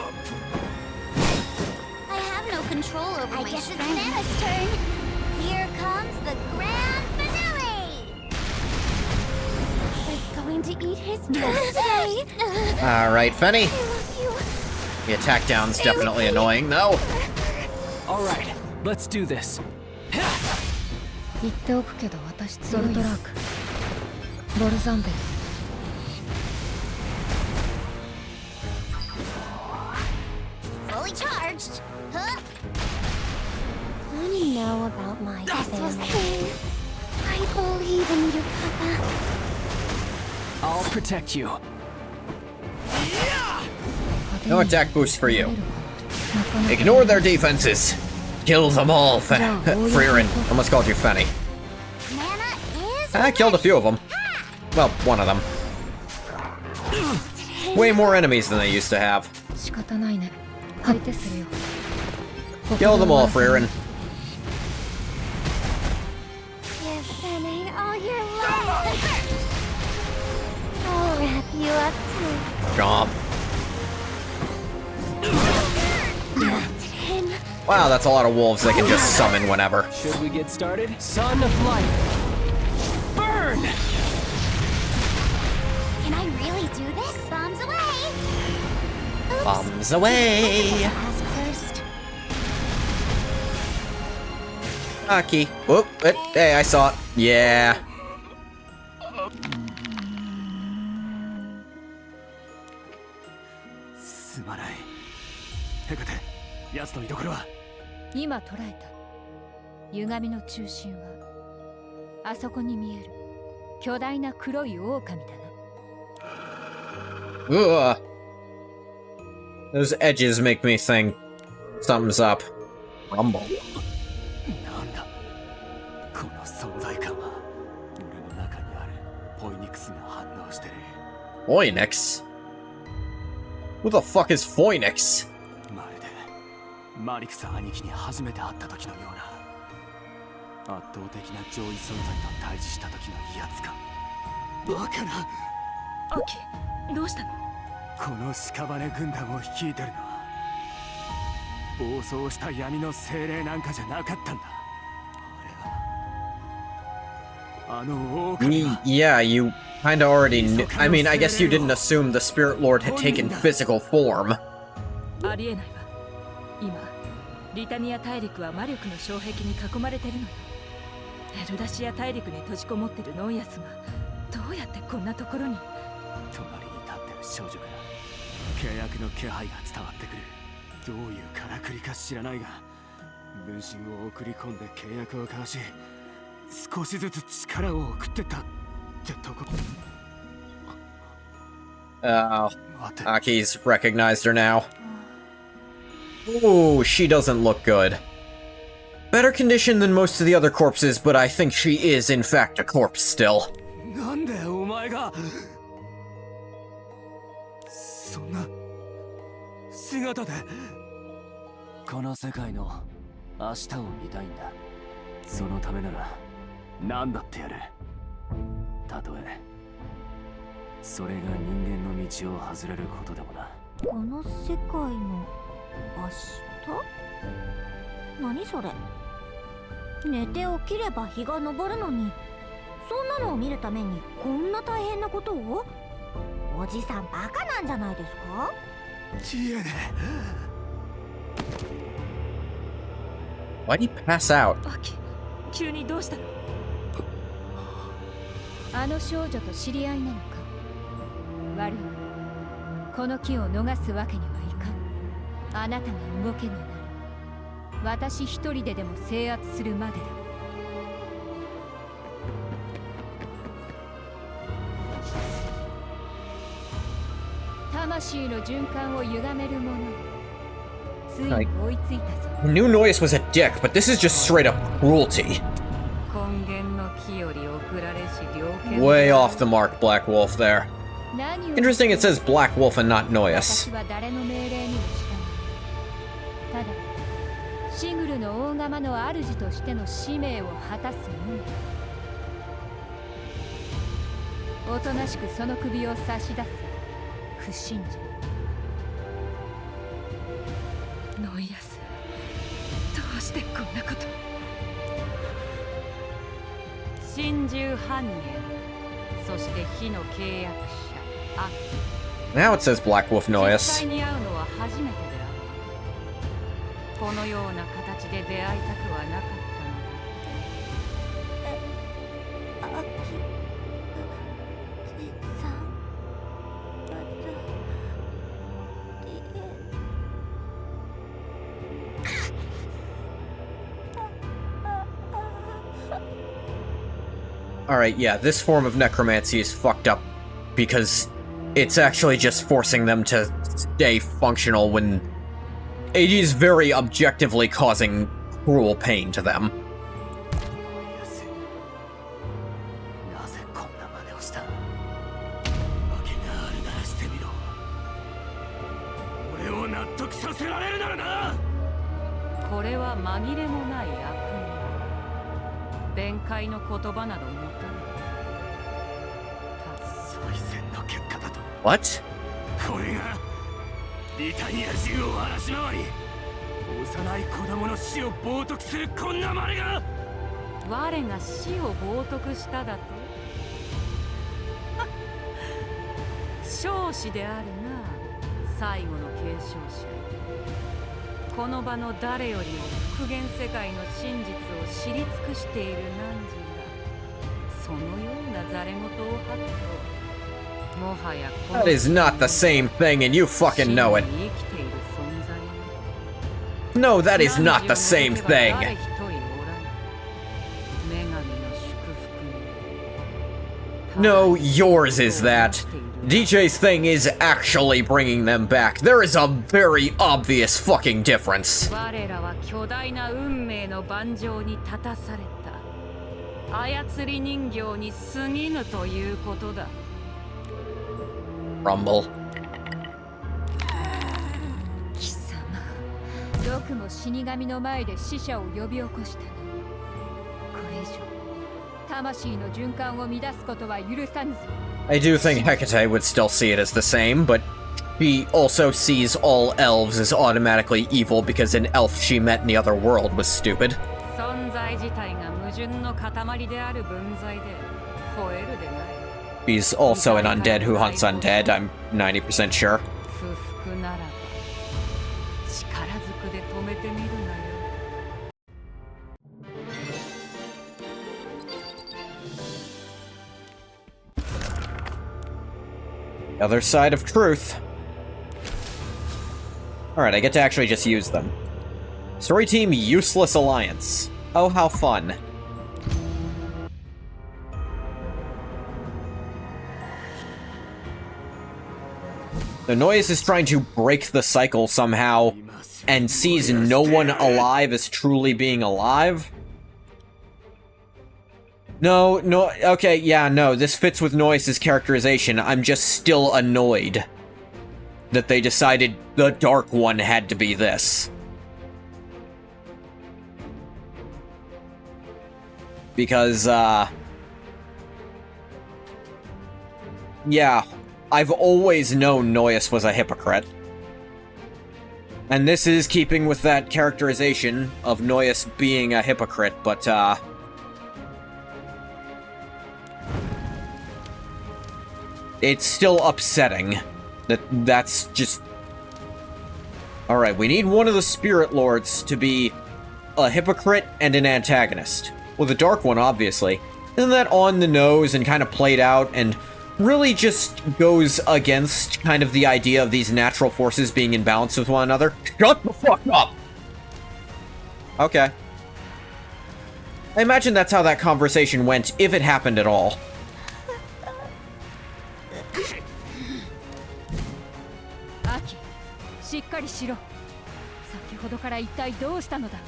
I have no control over my guess it's Nana's turn. Here comes the grand finale. This going to eat his food today. Alright, Fenny. The attack down's definitely annoying, though. Alright, let's do this. 言っておくけど私強いよ。ソルトラークボルザンベル Fully charged. Huh? What do you know about my family? I believe in you, Papa. I'll protect you. No attack boost for you. Ignore their defenses. Kill them all, Freerin. Almost called you Fenny. I killed a few of them. Well, one of them. Way more enemies than they used to have. 仕方ないね。相手するよ。 Kill them all, Freerin. You're Fenny all your life. I'll wrap you up too. Chomp. That's him. Wow, that's a lot of wolves they can just summon whenever. Should we get started? Son of light. Burn! Can I really do this? Bombs away. Oops. Bombs away. Ask first. Aki. Whoop. Hey, I saw it. Yeah. すまない。ヘカテ、奴の居所は今捉えた歪みの中心はあそこに見える巨大な黒い狼だな。 Ugh. Those edges make me think something's up. Rumble. なんだこの存在感は。俺の中にあるポイニクスが反応してる。 Phoenix? Who the fuck is Phoenix? まるでマリクス兄貴に初めて会った時のような圧倒的な上位存在と対峙した時の威圧感。バカな。アキ、どうしたの？この屍軍団を率いてるのは暴走した闇の精霊なんかじゃなかったんだ。俺はあの狼が Yeah, you kinda already knew. I mean, I guess you didn't assume the Spirit Lord had taken physical form. ありえないわ。今リタニア大陸は魔力の障壁に囲まれてるのよ。エルダシア大陸に閉じこもってるノイアスがどうやってこんなところに。隣に立ってる少女から契約の気配が伝わってくる。どういうからくりか知らないが分身を送り込んで契約を交わし少しずつ力を送ってったってとこ。 Oh, 待て。 Aki's recognized her now. Ooh, she doesn't look good. Better condition than most of the other corpses, but I think she is in fact a corpse still. なんでお前がそんな姿で。この世界の明日を見たいんだ。そのためなら何だってやる。たとえそれが人間の道を外れることでもな。この世界の明日？何それ？寝て起きれば日が昇るのに、そんなのを見るためにこんな大変なことを？おじさんバカなんじゃないですか？知恵ね。 Why'd he pass out? アキ、急にどうしたの？あの少女と知り合いなのか。悪いな。この木を逃すわけにはいかん。あなたが動けぬなら私一人でも制圧するまでだ。魂の循環を歪める者。ついに追いついたぞ。 I knew Noyes was a dick, but this is just straight up cruelty. 根源の木より送られし猟犬。 Way off the mark, Black Wolf there. 何を Interesting it says Black Wolf and not Noyes. 私は誰の命令にも従う。ただシグルの大釜の主としての使命を果たすのみ。おとなしくその首を差し出す不信者。ノイアス、どうしてこんなこと。心中犯人、そして火の契約者ア Now it says Black Wolf 実 Noyes. 際に会うのは初めてであるこのような形で出会いたくはなかったのだあきさんAlright, yeah, this form of necromancy is fucked up because it's actually just forcing them to stay functional when it is very objectively causing cruel pain to them. なぜこんな真似をした？訳があるならしてみろ。俺を納得させられるならな。これは紛れもない悪人弁解の言葉など持たない再戦の結果だと。 What? これがリタニア中を荒らし回り幼い子供の死を冒涜するこんなまれが我が死を冒涜しただと少子であるな最後の継承者この場の誰よりも復元世界の真実を知り尽くしている汝がそのようなざれ言を吐くともはやこの That is not the same thing and you fucking know it. 真に生きている存在 No, that is not the same thing. 誰一人おらぬ女神の祝福に No, yours is that. DJ's thing is actually bringing them back. There is a very obvious fucking difference. 我らは巨大な運命の盤上に立たされた操り人形に過ぎぬということだ Rumble. 貴様よくも死神の前で死者を呼び起こしたなこれ以上魂の循環を乱すことは許さぬぞ I do think Hecate would still see it as the same, but she also sees all elves as automatically evil because an elf she met in the other world was stupid. 存在自体が矛盾の塊である分際で吠えるでない She's also an undead who hunts undead, I'm 90% sure. 不服ならば力ずくで止めてみるなよ The other side of truth. Alright, I get to actually just use them. Story Team Useless Alliance. Oh, how fun. The Noyes is trying to break the cycle somehow, and sees no one alive as truly being alive. No, okay, yeah, no, this fits with Noyes' characterization. I'm just still annoyed that they decided the Dark One had to be this. Because, yeah, I've always known Noyes was a hypocrite. And this is keeping with that characterization of Noyes being a hypocrite, but, it's still upsetting that's just... Alright, we need one of the Spirit Lords to be a hypocrite and an antagonist. Well, the Dark One, obviously. Isn't that on the nose and kind of played out and really just goes against kind of the idea of these natural forces being in balance with one another? Shut the fuck up! Okay. I imagine that's how that conversation went, if it happened at all. アキ、しっかりしろ。先ほどから一体どうしたのだ。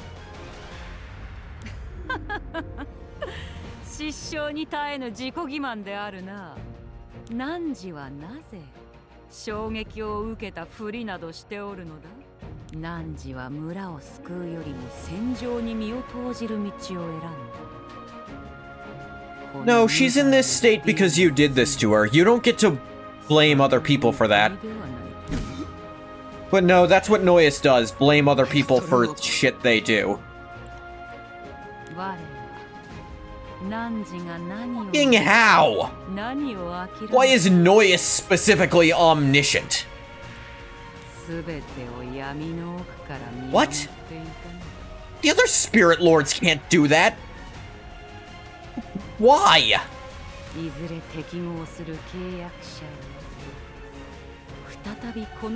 失笑に耐えぬ自己欺瞞であるな。汝はなぜ衝撃を受けたふりなどしておるのだ。汝は村を救うよりも戦場に身を投じる道を選んだ。No, she's in this state because you did this to her. You don't get to blame other people for that. But no, that's what Noyes does. Blame other people for shit they do. 我は Fucking how? Why is Noyes specifically omniscient? What? The other spirit lords can't do that. Why?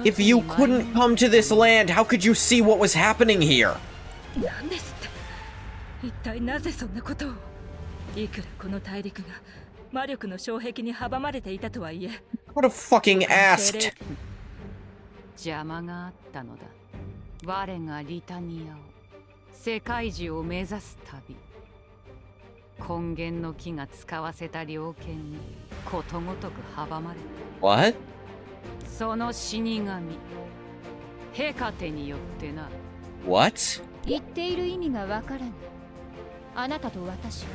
If you couldn't come to this land, how could you see what was happening here? 何ですって一体なぜそんなことをいくらこの大陸が魔力の障壁に阻まれていたとはいえ What a fucking asked. 邪魔があったのだ我がリタニアを世界中を目指す旅根源の木が使わせた猟犬にことごとく阻まれた What? その死神ヘカテによってな What? 言っている意味がわからないあなたと私は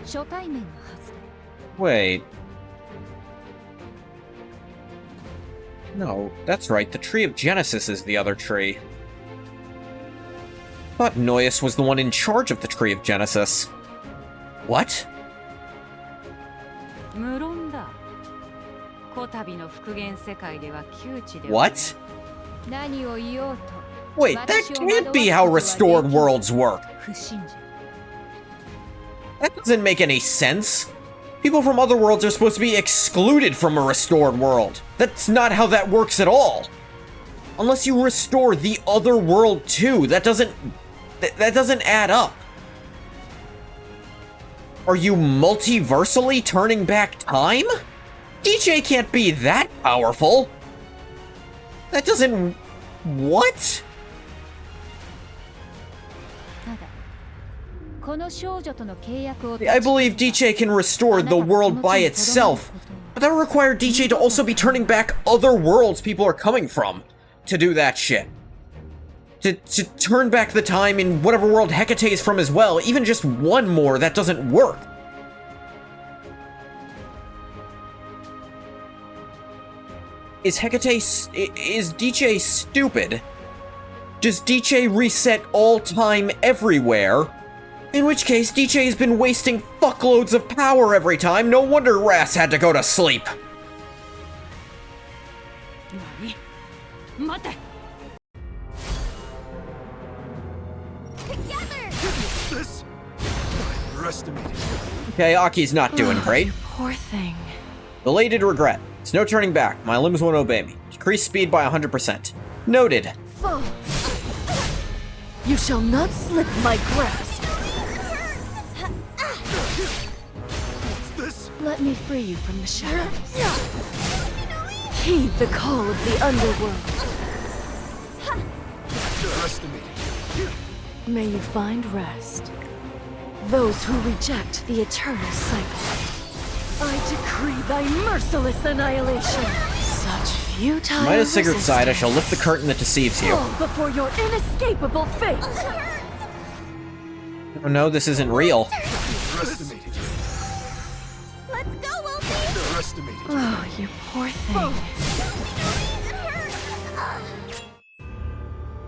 初対面のはずだ Wait. No, that's right. The Tree of Genesis is the other tree. I thought Noyes was the one in charge of the Tree of Genesis. What? 無論だこたびの復元世界では窮地で What? 何を言おうと Wait, that can't be how restored worlds work. 不信者 That doesn't make any sense. People from other worlds are supposed to be excluded from a restored world. That's not how that works at all. Unless you restore the other world too, that doesn't add up. Are you multiversally turning back time? DJ can't be that powerful. That doesn't... What? ただこの少女との契約を I believe DJ can restore the world by itself, but that would require DJ to also be turning back other worlds people are coming from to do that shit. To turn back the time in whatever world Hecate is from as well, even just one more, that doesn't work. Is DJ stupid? Does DJ reset all time everywhere? In which case, DJ has been wasting fuckloads of power every time. No wonder Ras had to go to sleep. 何待て This? I underestimated you. Okay, Aki's not doing great. Poor thing. Belated regret. It's no turning back. My limbs won't obey me. Decrease speed by 100%. Noted. Foe. You shall not slip my grasp. This? Let me free you from the shadows. Heed the call of the underworld. Underestimated you. May you find rest. Those who reject the eternal cycle. I decree thy merciless annihilation. Such futile Might have Sigurd's side, I resistance. shall lift the curtain that deceives you. Fall before your inescapable fate. Oh no, this isn't real. Underestimated you. Let's go, Wolfie! Underestimated you. Oh, you poor thing.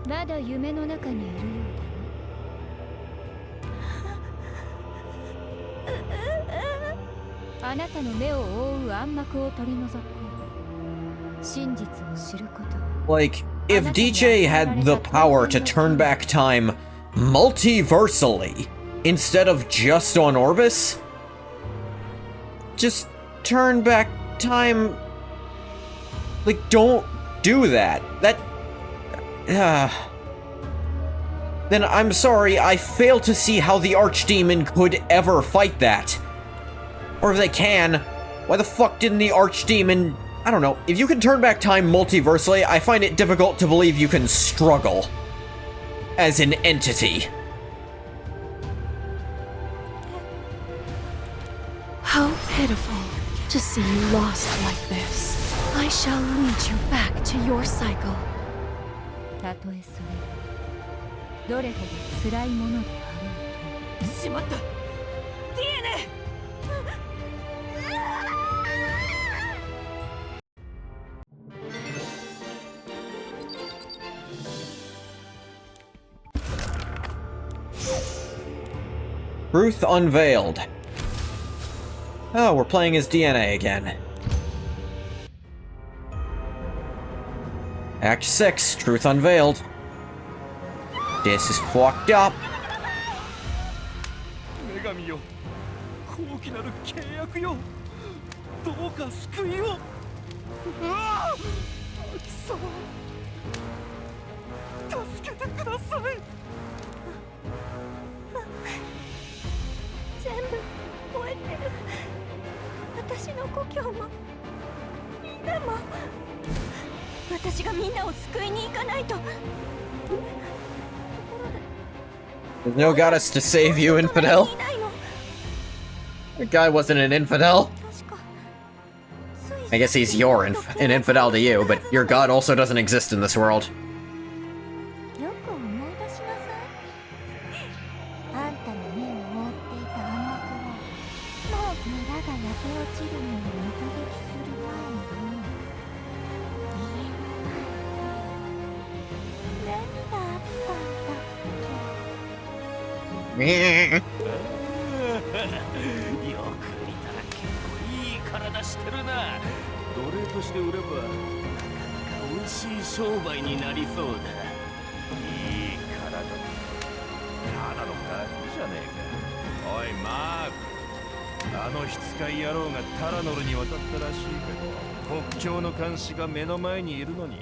まだ夢の中にいるようだなあなたの目を覆う暗幕を取り除こう真実を知ることを Like, if DJ had the power to turn back time multiversally instead of just on Orbis, just turn back time. Like, don't do that. Then I'm sorry, I fail to see how the Archdemon could ever fight that. Or if they can, why the fuck didn't the Archdemon... I don't know. If you can turn back time multiversally, I find it difficult to believe you can struggle as an entity. How pitiful to see you lost like this. I shall lead you back to your cycle. たとえそれがどれほど辛いものであろうとしまった DNA! Truth unveiled. Oh, we're playing his DNA again. Act 6, Truth Unveiled. This is fucked up. 女神よ、高貴なる契約よ、どうか救いを。うわあ、貴様、助けてください。全部燃えてる。私の故郷もみんなも。私がみんなを救いに行かないと。 There's no goddess to save you, infidel. That guy wasn't an infidel. I guess he's an infidel to you, but your god also doesn't exist in this world. よく思い出しなさい。あんたの目を覆っていた暗幕はもう村が焼け落ちるのを目撃する前に家の前で何があったんだっけ。よく見たら結構いい体してるな。奴隷として売ればなかなか美味しい商売になりそうだ。いい体だ。ただのガキじゃねえか。おいマーク、あのしつかい野郎がタラノルに渡ったらしいけど、国境の監視が目の前にいるのに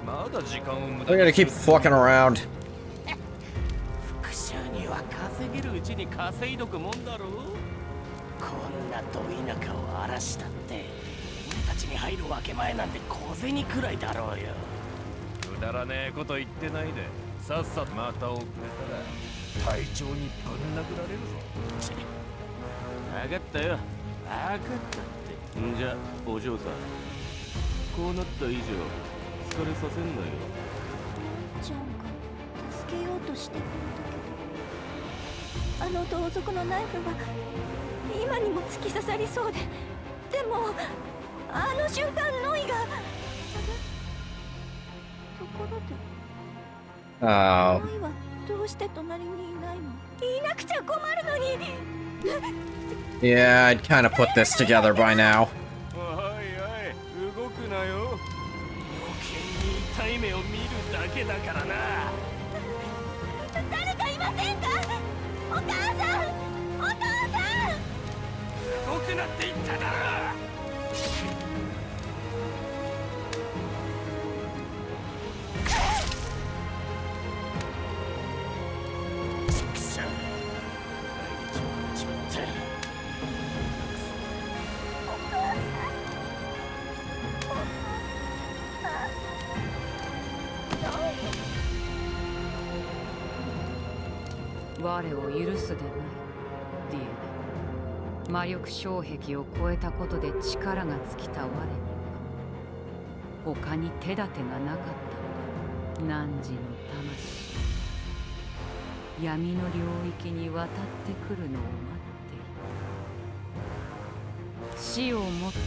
まだ時間を無駄 They're に。 gonna keep fucking around. 復讐には稼げるうちに稼いどくもんだろう。こんなど田舎を荒らしたって俺たちに入るわけ前なんて小銭くらいだろうよ。くだらねえこと言ってないでさっさとまた遅れたら隊長にぶん殴られるぞ。分かったよ、分かったって。んじゃお嬢さん、こうなった以上疲れさせんなよ。ちゃんが助けようとしてくれたけど、あの同族のナイフは今にも突き刺さりそうで。でもあの瞬間ノイが。ところで Oh. ノイはどうして隣にいないの？いなくちゃ困るのに。 Yeah, I'd kind of put this together by now. おいおい、動くなよ。余計に痛い目を見るだけだからな。誰かいませんか？お母さん、お父さん。動くなって言っただろ。我を許すでない、ディエネ。魔力障壁を越えたことで力が尽きた我には他に手立てがなかったのだ。汝の魂、闇の領域に渡ってくるのを待っていた。死をもって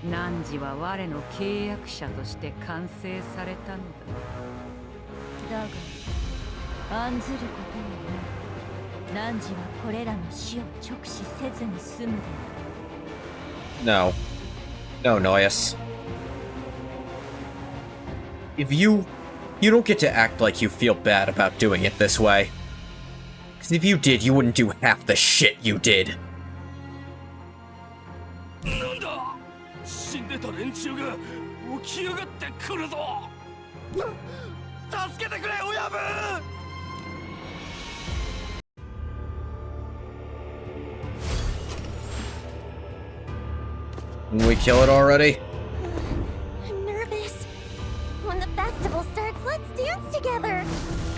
汝は我の契約者として完成されたのだ。だが案ずることになる。汝はこれらの死を直視せずに済むである。 No. No, Noyes. If you don't get to act like you feel bad about doing it this way. Because if you did, you wouldn't do half the shit you did. なんだ、死んでた連中が起き上がってくるぞ。助けてくれ親分。 Didn't we kill it already? I'm nervous. When the festival starts, let's dance together.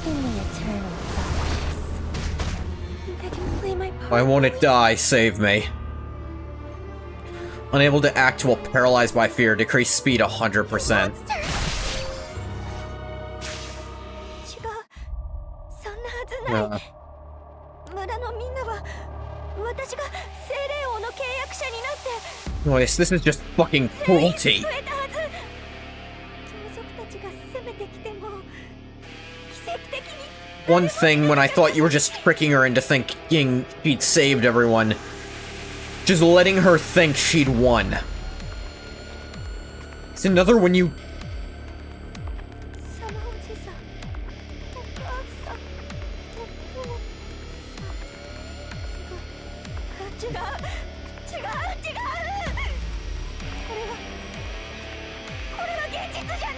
In the eternal darkness. I can play my part. Why won't it die? Save me. Unable to act while paralyzed by fear. Decrease speed 100%. 村のみんなは私が精霊王の契約者になって Noyes, this is just fucking cruelty. 救えたはず。盗賊たちが攻めてきても奇跡的に One thing when I thought you were just tricking her into thinking she'd saved everyone. Just letting her think she'd won. It's another when you... サマおじさん、お母さん、お父さん。違う、違う、違う。これは現実じゃ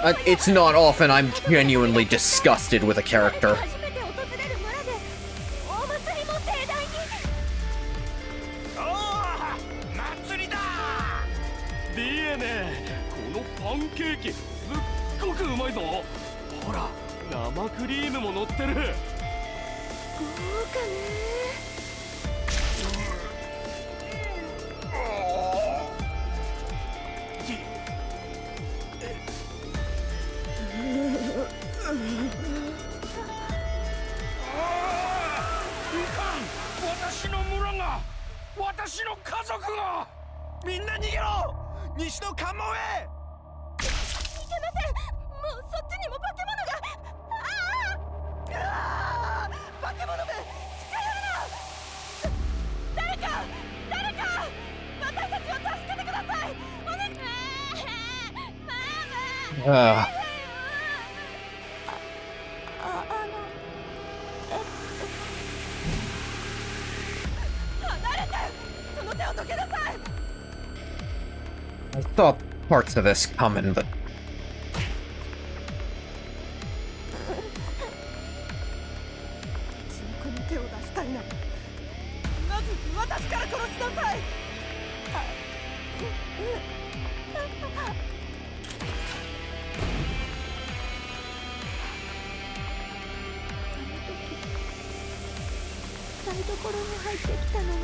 ない。It's not often I'm genuinely disgusted with a character. 初めて訪れる村で大祭りも盛大に。おお、祭りだ。DNA、このパンケーキすっごくうまいぞ。ほら、生クリームも乗ってる。豪華ね。私の村が、私の家族が、みんな逃げろ。西の関門へ。いけません。もうそっちにも化け物が。化け物め、近寄るな。誰か私たちを助けてください。お願い。ママ。離れて。その手をどけなさい。 I saw parts of this coming, but... この手を出したいならまず私から殺しなさい。台所に入ってきたのは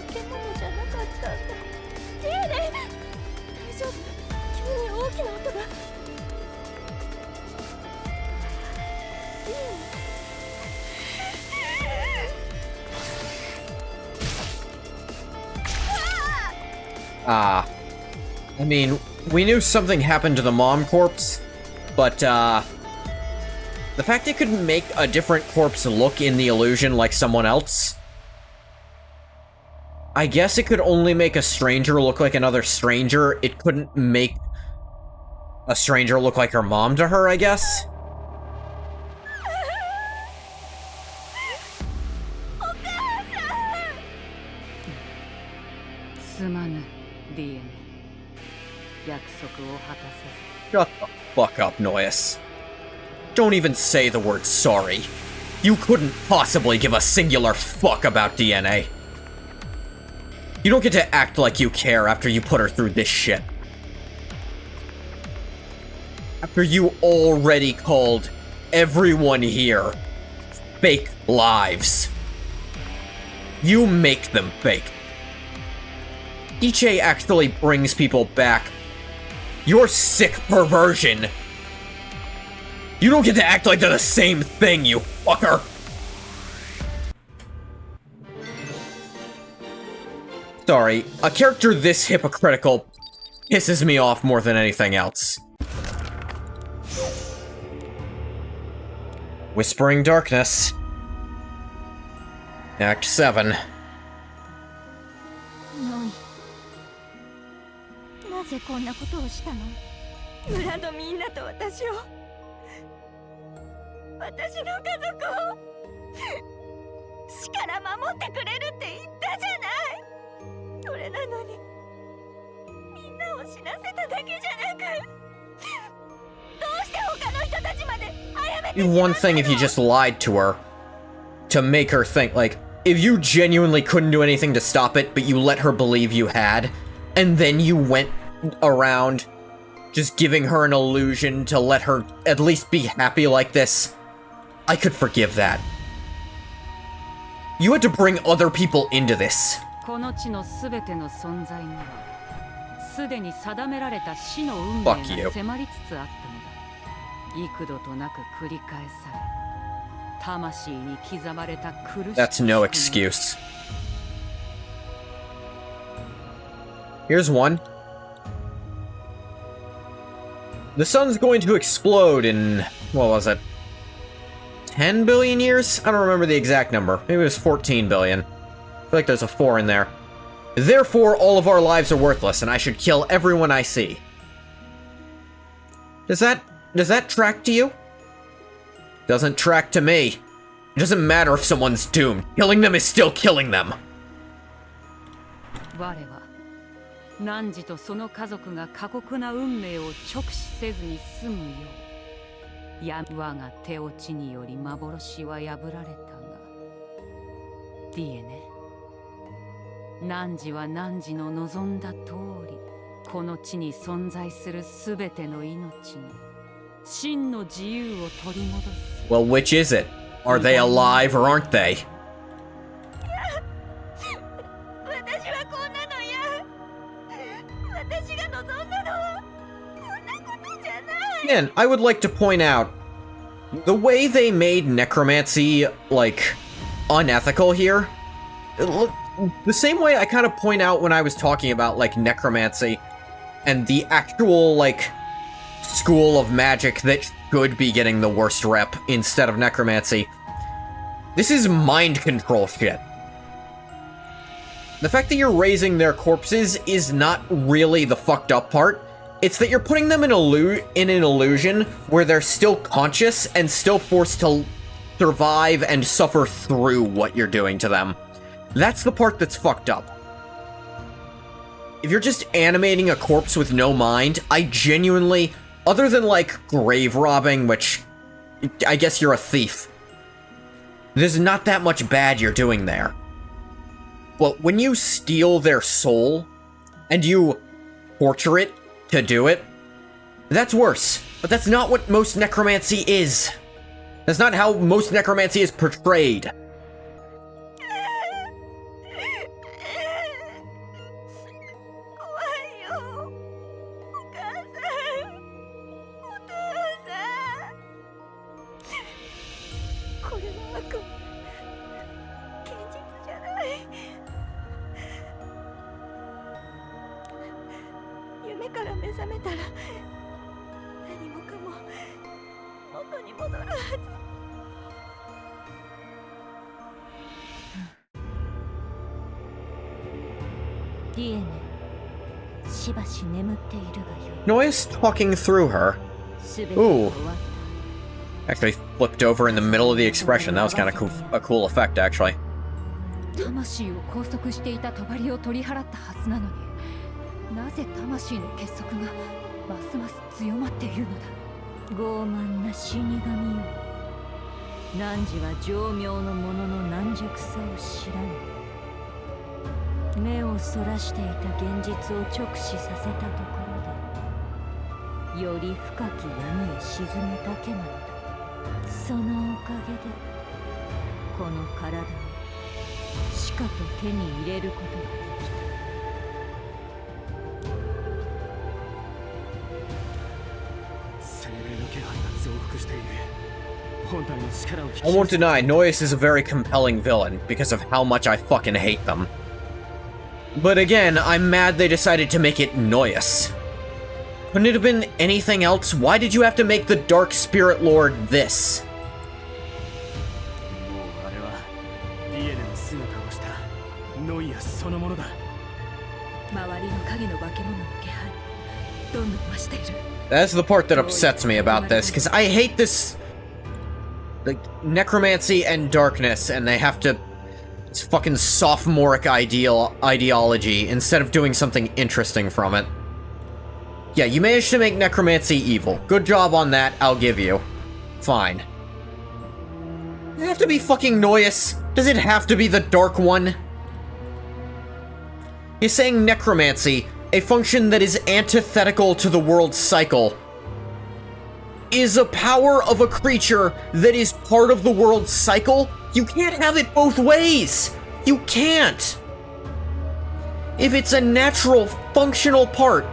化け物じゃなかったんだ。ディエネ、大丈夫？急に大きな音が。ディエネ。I mean, we knew something happened to the mom corpse, but, the fact it could make a different corpse look in the illusion like someone else... I guess it could only make a stranger look like another stranger. It couldn't make a stranger look like her mom to her, I guess? すまぬ、DNA。約束を果たせず。 Shut the fuck up, Noyes. Don't even say the word sorry. You couldn't possibly give a singular fuck about DNA. You don't get to act like you care after you put her through this shit. After you already called everyone here fake lives. You make them fake. Iche actually brings people back. Your sick perversion. You don't get to act like they're the same thing, you fucker! Sorry, a character this hypocritical pisses me off more than anything else. Whispering Darkness. Act 7. なぜこんなことをしたの？村のみんなと私の家族を死から守ってくれるって言ったじゃない。それなのにみんなを死なせただけじゃなく、どうして他の人たちまで殺めてしまったの？ One thing if you just lied to her to make her think, like, if you genuinely couldn't do anything to stop it, but you let her believe you had, and then you went around just giving her an illusion to let her at least be happy like this, I could forgive that. You had to bring other people into this. この地のすべての存在にはすでに定められた死の運命が迫りつつあったのだ。幾度となく繰り返され、魂に刻まれた苦しみ。 That's no excuse. Here's one. The sun's going to explode in, what was it? 10 billion years? I don't remember the exact number. Maybe it was 14 billion. I feel like there's a 4 in there. Therefore, all of our lives are worthless, and I should kill everyone I see. Does that track to you? Doesn't track to me. It doesn't matter if someone's doomed. Killing them is still killing them. 我は汝とその家族が過酷な運命を直視せずに済むよう我が手落ちにより幻は破られたがディエネ汝は汝の望んだ通りこの地に存在するすべての命に真の自由を取り戻す Well, which is it? Are they alive or aren't they? Again, I would like to point out, the way they made necromancy, like, unethical here, the same way I kind of point out when I was talking about, like, necromancy, and the actual, like, school of magic that should be getting the worst rep instead of necromancy. This is mind control shit. The fact that you're raising their corpses is not really the fucked up part. It's that you're putting them in an illusion where they're still conscious and still forced to survive and suffer through what you're doing to them. That's the part that's fucked up. If you're just animating a corpse with no mind, I genuinely, other than like grave robbing, which I guess you're a thief, there's not that much bad you're doing there. But when you steal their soul and you torture it to do it, that's worse. But that's not what most necromancy is. That's not how most necromancy is portrayed. Noise talking through her. Ooh. Actually flipped over in the middle of the expression. That was kind of a cool effect, actually. 魂を拘束していた帳を取り払ったはずなのに、なぜ魂の結束がますます強まっているのだ。傲慢な死神よ。汝は情妙の者の軟弱さを知らぬ。目をそらしていた現実を直視させたところで、より深き闇へ沈むだけなのだ。そのおかげで、この体をしかと手に入れることができた。生命の気配が増幅している。本体の力を引き出す。 I won't deny, Noyes is a very compelling villain because of how much I fucking hate them. But again, I'm mad they decided to make it Noyes. Couldn't it have been anything else? Why did you have to make the Dark Spirit Lord this? もうあれはディエネの姿をしたノイアそのものだ。周りの影の化け物の気配、どんどん増している。 That's the part that upsets me about this, because I hate this, like, necromancy and darkness, and they have to, it's fucking sophomoric ideology instead of doing something interesting from it. Yeah, you managed to make necromancy evil. Good job on that, I'll give you. Fine. Does it have to be fucking Noyes? Does it have to be the Dark One? He's saying necromancy, a function that is antithetical to the world's cycle, is a power of a creature that is part of the world's cycle? You can't have it both ways! You can't! If it's a natural, functional part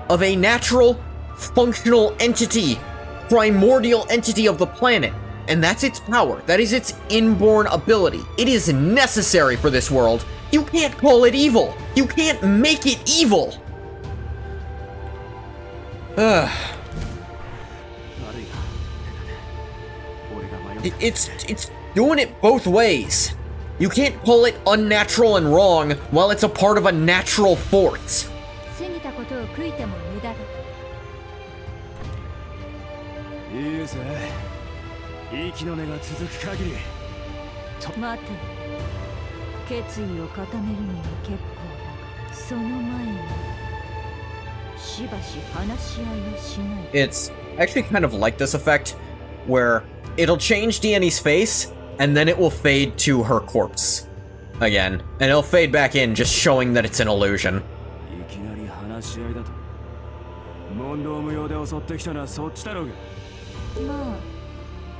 of a natural, functional entity, primordial entity of the planet, and that's its power, that is its inborn ability, it is necessary for this world, you can't call it evil! You can't make it evil! Ugh. 悪いな。俺が迷っ It's doing it both ways. You can't call it unnatural and wrong while it's a part of a natural force. 過ぎたことを悔いても無駄だ。いいぜ。息の根が続く限り。待て。決意を固めるには結構だ。その前にしばし話し合いをしない。It's actually kind of like this effect, where it'll change Dani's face, and then it will fade to her corpse again, and it'll fade back in, just showing that it's an illusion. いきなり話し合いだと。問答無用で襲ってきたのはそっちだろうが。まあ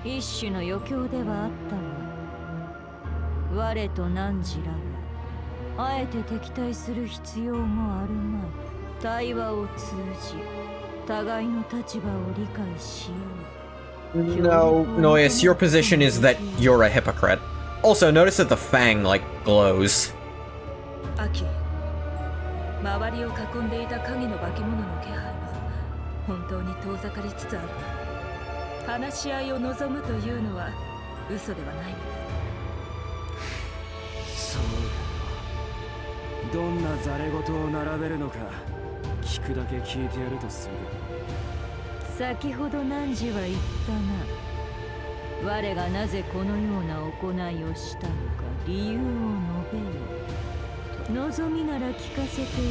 一種の余興ではあったが、我と汝らはあえて敵対する必要もあるまい。対話を通じ互いの立場を理解しよう。 No, Noyes, your position is that you're a hypocrite. Also, notice that the fang, like, glows. アキ、周りを囲んでいた影の化け物の気配は本当に遠ざかりつつある。話し合いを望むというのは嘘ではないみたい。そうだ。どんなザレ言を並べるのか聞くだけ聞いてやるとする。先ほど汝は言ったな。我がなぜこのような行いをしたのか理由を述べよう。望みなら聞かせてや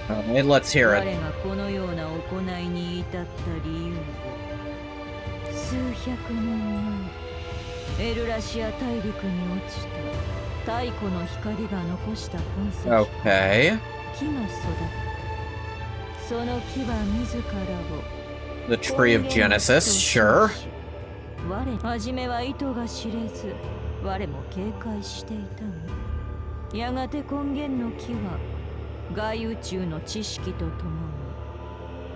ろう。Let's hear 我 it. がこのような行いに至った理由を。数百年前エルラシア大陸に落ちた太古の光が残した痕跡。 Okay. 木が育った。その木は自らを The Tree of Genesis, sure. 我はじめは意図が知れず我も警戒していたが、やがて根源の木は外宇宙の知識とともに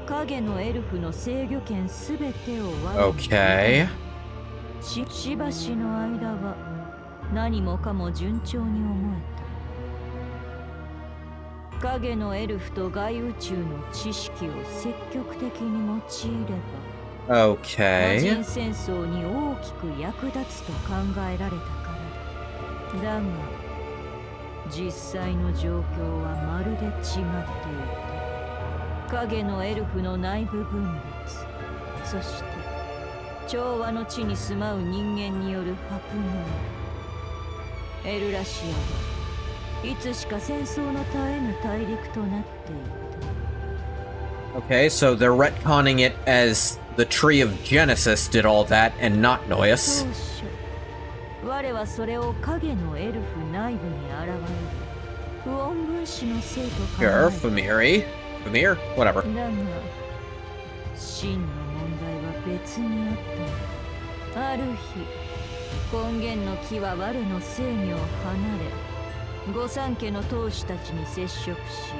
影のエルフの制御権すべてを我に Okay. しばしの間は何もかも順調に思えた。影のエルフと外宇宙の知識を積極的に用いれば魔 Okay. 人戦争に大きく役立つと考えられたからだ。だが実際の状況はまるで違っていた。影のエルフの内部分裂、そして調和の地に住まう人間による迫害。エルラシアはいつしか戦争の絶えぬ大陸となっていた。 Okay, so they're retconning it as the Tree of Genesis did all that and not Noyes. 当初我はそれを影のエルフ内部に現れる不穏分子のせいと考え Sure, た。 Famiri. Famir? Whatever. だが真の問題は別にあった。ある日根源の木は我の制御を離れ御三家の当主たちに接触し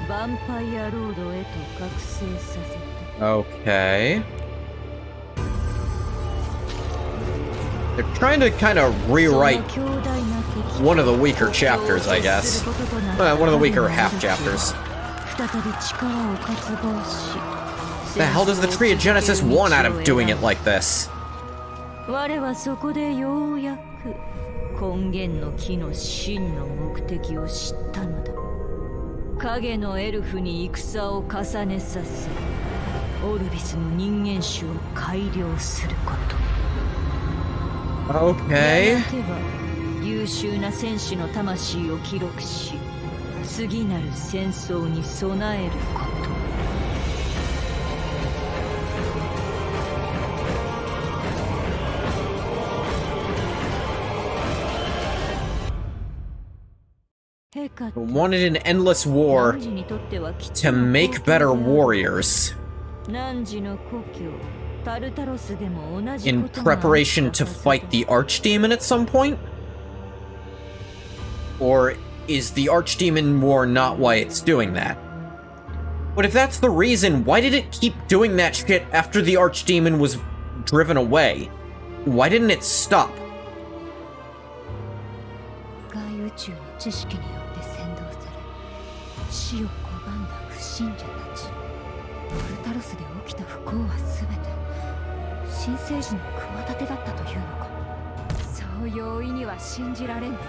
ヴァンパイアロードへと覚醒させた。 Okay. They're trying to kind of rewrite one of the weaker chapters, I guess. One of the weaker half chapters. The hell does the Tree of Genesis want out of doing it like this? 我はそこでようやく根源の木の真の目的を知ったのだ。影のエルフに戦を重ねさせオルビスの人間種を改良すること。 Okay. やがては優秀な戦士の魂を記録し次なる戦争に備えること。Wanted an endless war to make better warriors in preparation to fight the Archdemon at some point? Or is the Archdemon War not why it's doing that? But if that's the reason, why did it keep doing that shit after the Archdemon was driven away? Why didn't it stop? 死を拒んだ不信者たち。ボルタロスで起きた不幸は全て新生児の企てだったというのか。そう容易には信じられぬ。だって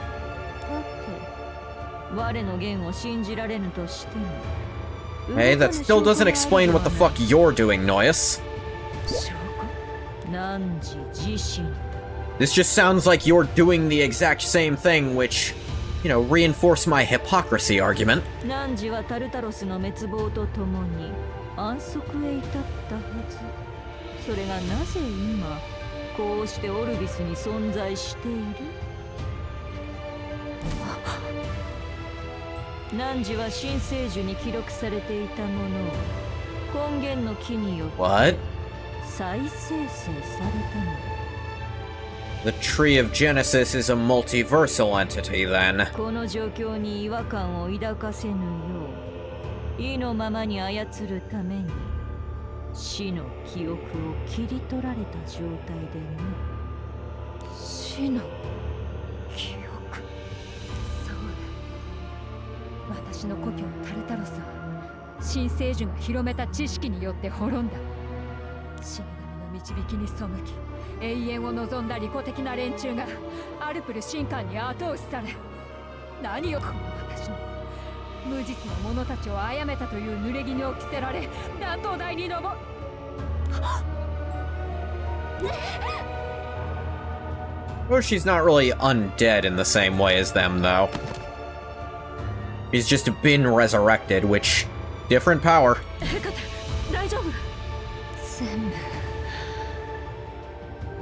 我の言を信じられぬとしても Hey, that still doesn't explain what the fuck you're doing, Noyes. This just sounds like you're doing the exact same thing, which, you know, reinforce my hypocrisy argument. ナンジはタルタロスの滅亡とともに安息へ至ったはず。それがなぜ今こうしてオルビスに存在している？汝は新聖樹に記録されていたものを根源の木によって再生成されたのだ。The Tree of Genesis is a multiversal entity, then. この状況に違和感を抱かせぬよう意のままに操るために死の記憶を切り取られた状態でね。死の記憶。私の故郷タルタロスは新聖樹が広めた知識によって滅んだ。死神の導きに背き永遠を望んだ利己的な連中がアルプル神官に後押しされ、何をこの私の無実の者たちを殺めたという濡れ衣を着せられ断頭台に登Well, she's not really undead in the same way as them, though. He's just been resurrected, which... different power. 大丈夫？全部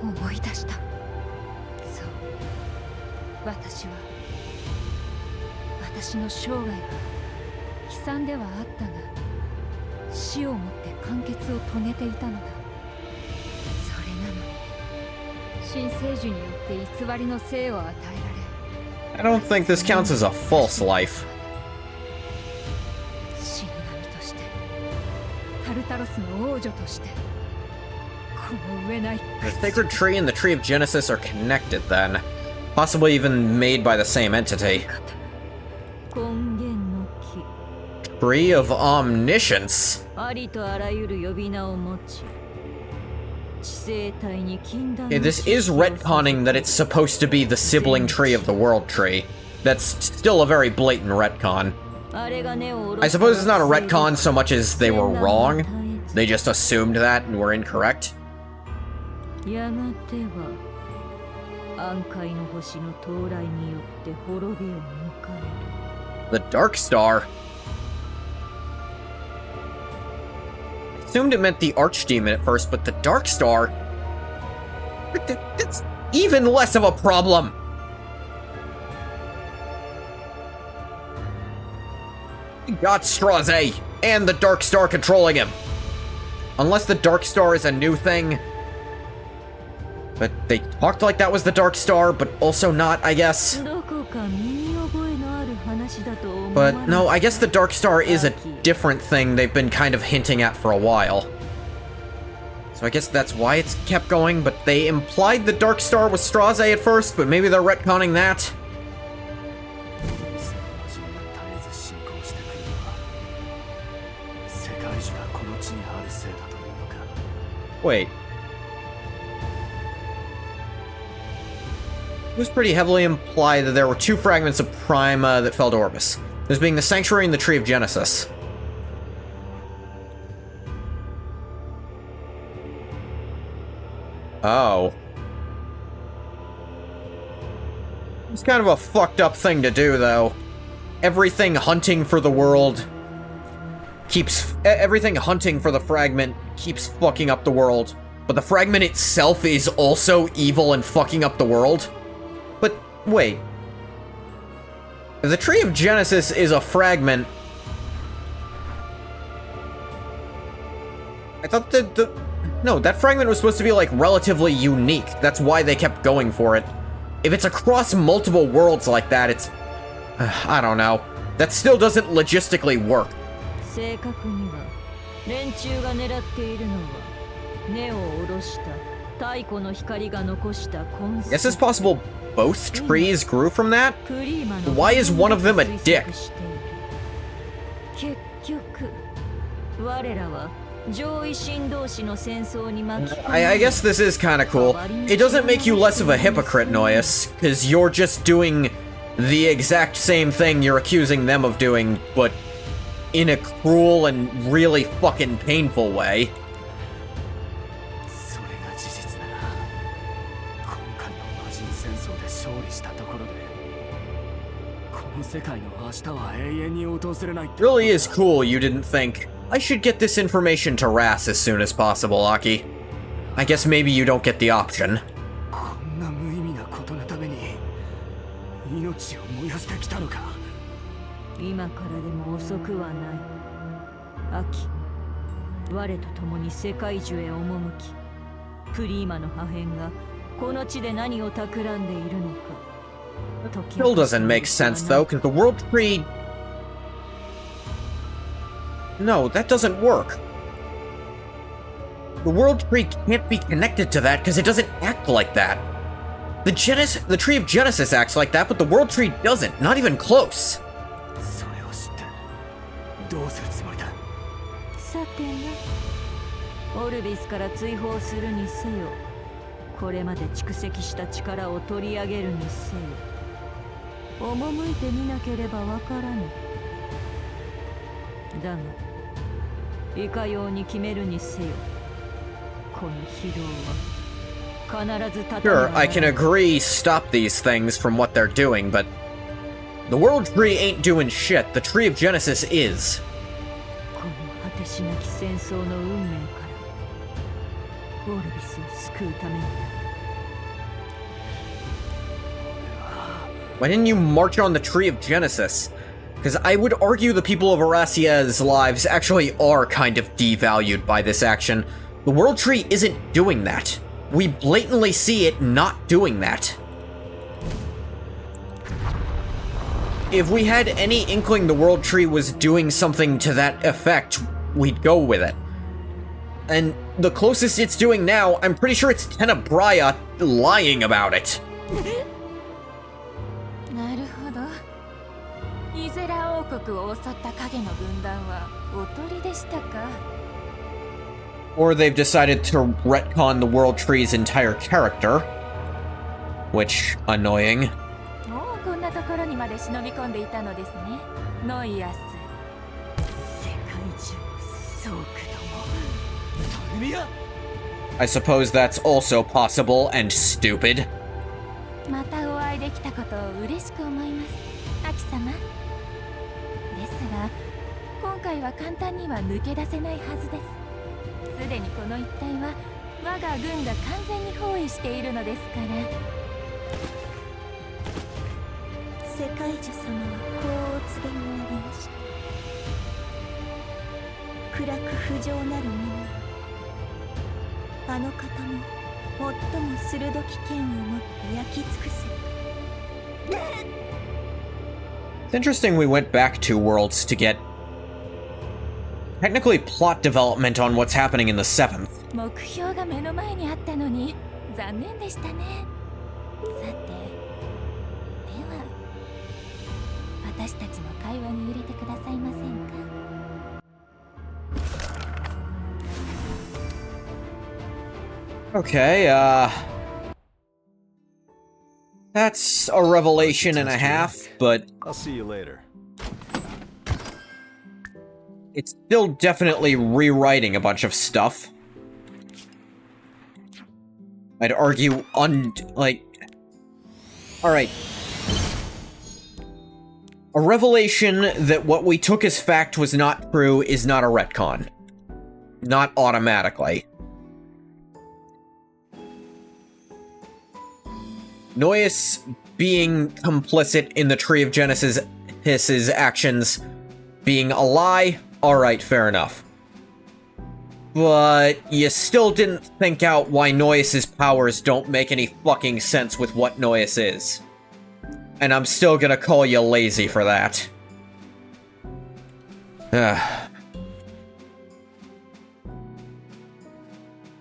思い出した。そう、私の生涯は悲惨ではあったが、死をもって完結を遂げていたのだ。それなのに、新聖樹によって偽りの生を与えられ。I don't think this counts as a false life. タルタロスの王女としてこの上ない The Sacred Tree and the Tree of Genesis are connected, then. Possibly even made by the same entity. Tree of Omniscience? Okay, this is retconning that it's supposed to be the sibling tree of the World Tree. That's still a very blatant retcon. I suppose it's not a retcon so much as they were wrong. They just assumed that and were incorrect. The Dark Star? I assumed it meant the Archdemon at first, but the Dark Star? That's even less of a problem! Got Straze and the Dark Star controlling him. Unless the Dark Star is a new thing. But they talked like that was the Dark Star, but also not, I guess. But no, I guess the Dark Star is a different thing they've been kind of hinting at for a while. So I guess that's why it's kept going, but they implied the Dark Star was Straze at first, but maybe they're retconning that. Wait. It was pretty heavily implied that there were two fragments of Prima that fell to Orbis. This being the Sanctuary and the Tree of Genesis. Oh. It's kind of a fucked up thing to do, though. Everything hunting for the world keeps... Everything hunting for the fragment keeps fucking up the world. But the fragment itself is also evil and fucking up the world? But, wait. If the Tree of Genesis is a fragment... I thought that no, that fragment was supposed to be, like, relatively unique. That's why they kept going for it. If it's across multiple worlds like that, it's... I don't know. That still doesn't logistically work. Guess it's possible both trees grew from that? Why is one of them a dick? I guess this is kind of cool. It doesn't make you less of a hypocrite, Noyes, because you're just doing the exact same thing you're accusing them of doing, but in a cruel and really fucking painful way. それが事実なら、今回の魔人戦争で勝利したところで、この世界の明日は永遠に訪れない。 Really is cool you didn't think, I should get this information to Ras as soon as possible, Aki. I guess maybe you don't get the option. こんな無意味なことのために命を燃やしてきたのか。今からでも遅くはない。秋、我と共に世界中へ赴き、プリーマの破片がこの地で何を企んでいるのか。 Still doesn't make sense though, because the World Tree... No, that doesn't work. The World Tree can't be connected to that because it doesn't act like that. The Tree of Genesis acts like that, but the World Tree doesn't. Not even close. それを知ってどうするつもりだ。さてな、オルビスから追放するにせよ、これまで蓄積した力を取り上げるにせよ、赴いてみなければわからぬ。だが、いかように決めるにせよ、この非道は必ず立た Sure, I can agree stop these things from what they're doing, but the World Tree ain't doing shit. The Tree of Genesis is. この果てしなき戦争の運命からオルビスを救うために。 Why didn't you march on the Tree of Genesis? Because I would argue the people of Aracia's lives actually are kind of devalued by this action. The World Tree isn't doing that. We blatantly see it not doing that. If we had any inkling the World Tree was doing something to that effect, we'd go with it. And the closest it's doing now, I'm pretty sure it's Tenebrae lying about it. なるほど。イゼラ王国を襲った影の軍団はおとりでしたか。 Or they've decided to retcon the World Tree's entire character. Which, annoying. もうこんなところにまで忍び込んでいたのですね。ノイアス。世界中の総駆ども。 サルミア I suppose that's also possible and stupid. またお会いできたことを嬉しく思います、アキ様。ですが、今回は簡単には抜け出せないはずです。すでにこの一帯は我が軍が完全に包囲しているのですから。世界樹様はこうお告げになりました。暗く不浄なる者はあの方も最も鋭き剣を持って焼き尽くせ。 It's interesting we went back 2 worlds to get technically plot development on what's happening in the 7th. 目標が目の前にあったのに残念でしたね。さて、では私たちの会話に入れてくださいませんか。 Okay, that's a revelation and a half, but I'll see you later. it's still definitely rewriting a bunch of stuff. I'd argue alright. A revelation that what we took as fact was not true is not a retcon. Not automatically. Noyes being complicit in the Tree of Genesis' actions being a lie, alright, fair enough. But you still didn't think out why Noyes' powers don't make any fucking sense with what Noyes is. And I'm still gonna call you lazy for that.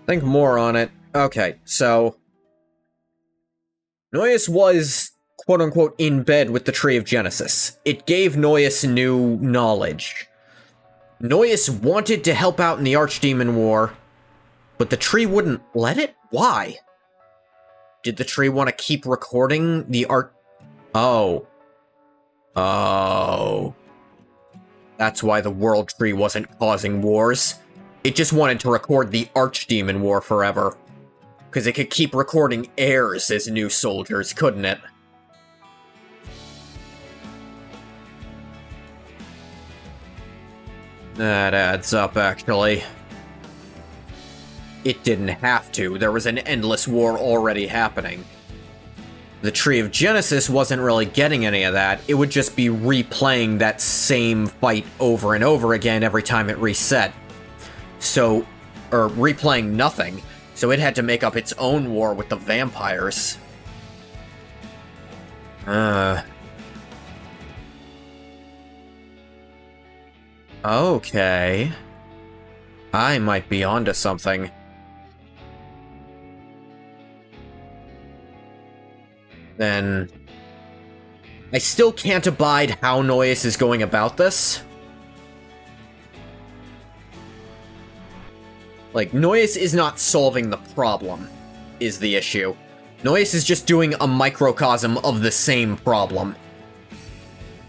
Think more on it. Okay, so... Noyes was, quote-unquote, in bed with the Tree of Genesis. It gave Noyes new knowledge. Noyes wanted to help out in the Archdemon War, but the tree wouldn't let it? Why? Did the tree want to keep recording the Oh. Oh. That's why the World Tree wasn't causing wars. It just wanted to record the Archdemon War forever. Because it could keep recording heirs as new soldiers, couldn't it? That adds up, actually. It didn't have to. There was an endless war already happening. The Tree of Genesis wasn't really getting any of that. It would just be replaying that same fight over and over again every time it reset. So, or replaying nothing. So it had to make up its own war with the vampires. Okay. I might be onto something. Then I still can't abide how Noyes is going about this. Like, Noyes is not solving the problem, is the issue. Noyes is just doing a microcosm of the same problem.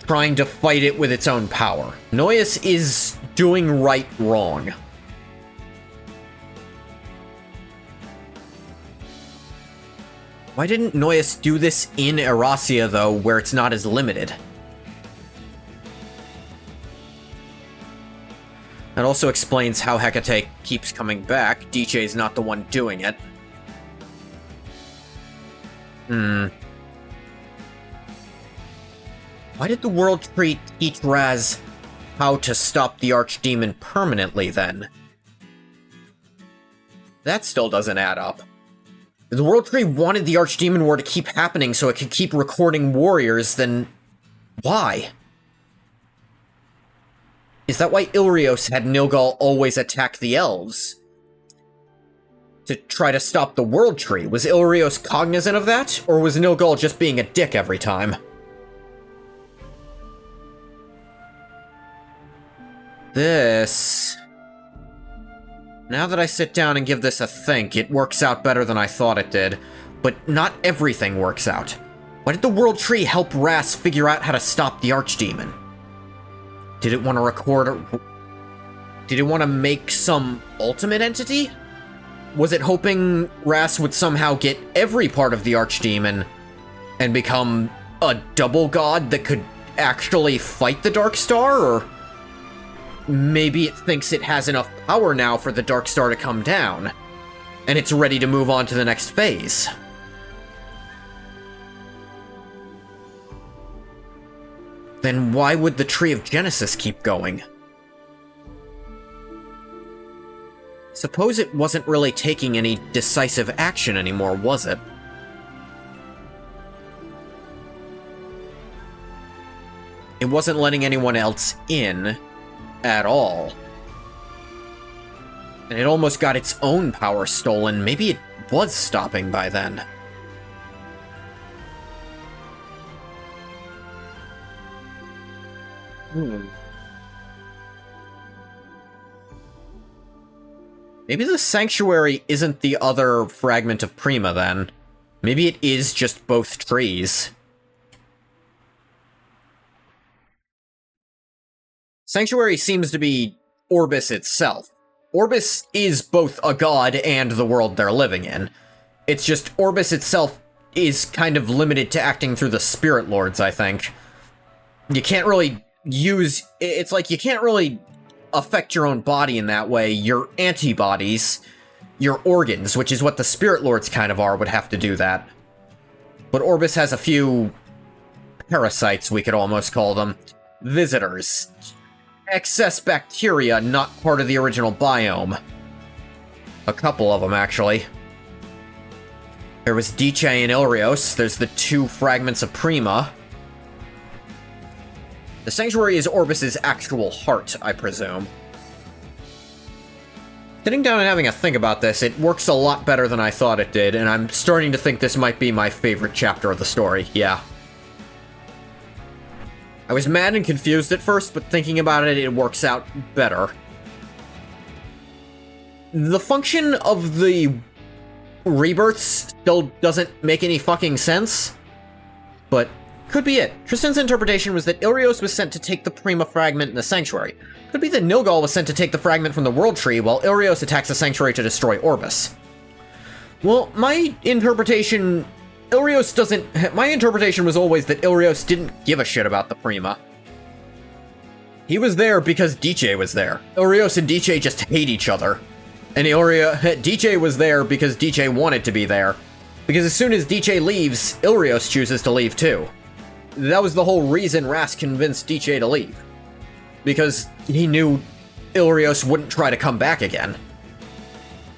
Trying to fight it with its own power. Noyes is doing right wrong. Why didn't Noyes do this in Erasia, though, where it's not as limited? That also explains how Hecate keeps coming back. DJ's not the one doing it. Why did the World Tree teach Raz how to stop the Archdemon permanently, then? That still doesn't add up. If the World Tree wanted the Archdemon War to keep happening so it could keep recording warriors, then why? Is that why Ilrios had Nilgal always attack the elves? To try to stop the World Tree? Was Ilrios cognizant of that? Or was Nilgal just being a dick every time? This... Now that I sit down and give this a think, it works out better than I thought it did. But not everything works out. Why did the World Tree help Ras figure out how to stop the Archdemon? Did it want to record... Did it want to make some ultimate entity? Was it hoping Ras would somehow get every part of the Archdemon and become a double god that could actually fight the Dark Star, or... Maybe it thinks it has enough power now for the Dark Star to come down, and it's ready to move on to the next phase. Then why would the Tree of Genesis keep going? Suppose it wasn't really taking any decisive action anymore, was it? It wasn't letting anyone else in at all. And it almost got its own power stolen. Maybe it was stopping by then. Maybe the Sanctuary isn't the other fragment of Prima, then. Maybe it is just both trees. Sanctuary seems to be Orbis itself. Orbis is both a god and the world they're living in. It's just Orbis itself is kind of limited to acting through the Spirit Lords, I think. You can't really use... It's like you can't really affect your own body in that way. Your antibodies, your organs, which is what the Spirit Lords kind of are, would have to do that. But Orbis has a few parasites, we could almost call them. Visitors. Excess bacteria not part of the original biome. A couple of them, actually. There was Dice and Ilrios. There's the two fragments of Prima. The Sanctuary is Orbis's actual heart, I presume. Sitting down and having a think about this, it works a lot better than I thought it did, and I'm starting to think this might be my favorite chapter of the story, yeah. I was mad and confused at first, but thinking about it, it works out better. The function of the rebirths still doesn't make any fucking sense, but could be it. Tristan's interpretation was that Ilios was sent to take the Prima fragment in the Sanctuary. Could be that Nilgal was sent to take the fragment from the World Tree, while Ilios attacks the Sanctuary to destroy Orbis. Well, my interpretation was always that Ilios didn't give a shit about the Prima. He was there because DJ was there. Ilios and DJ just hate each other. And DJ was there because DJ wanted to be there. Because as soon as DJ leaves, Ilios chooses to leave too. That was the whole reason Ras convinced DJ to leave. Because he knew Ilios wouldn't try to come back again.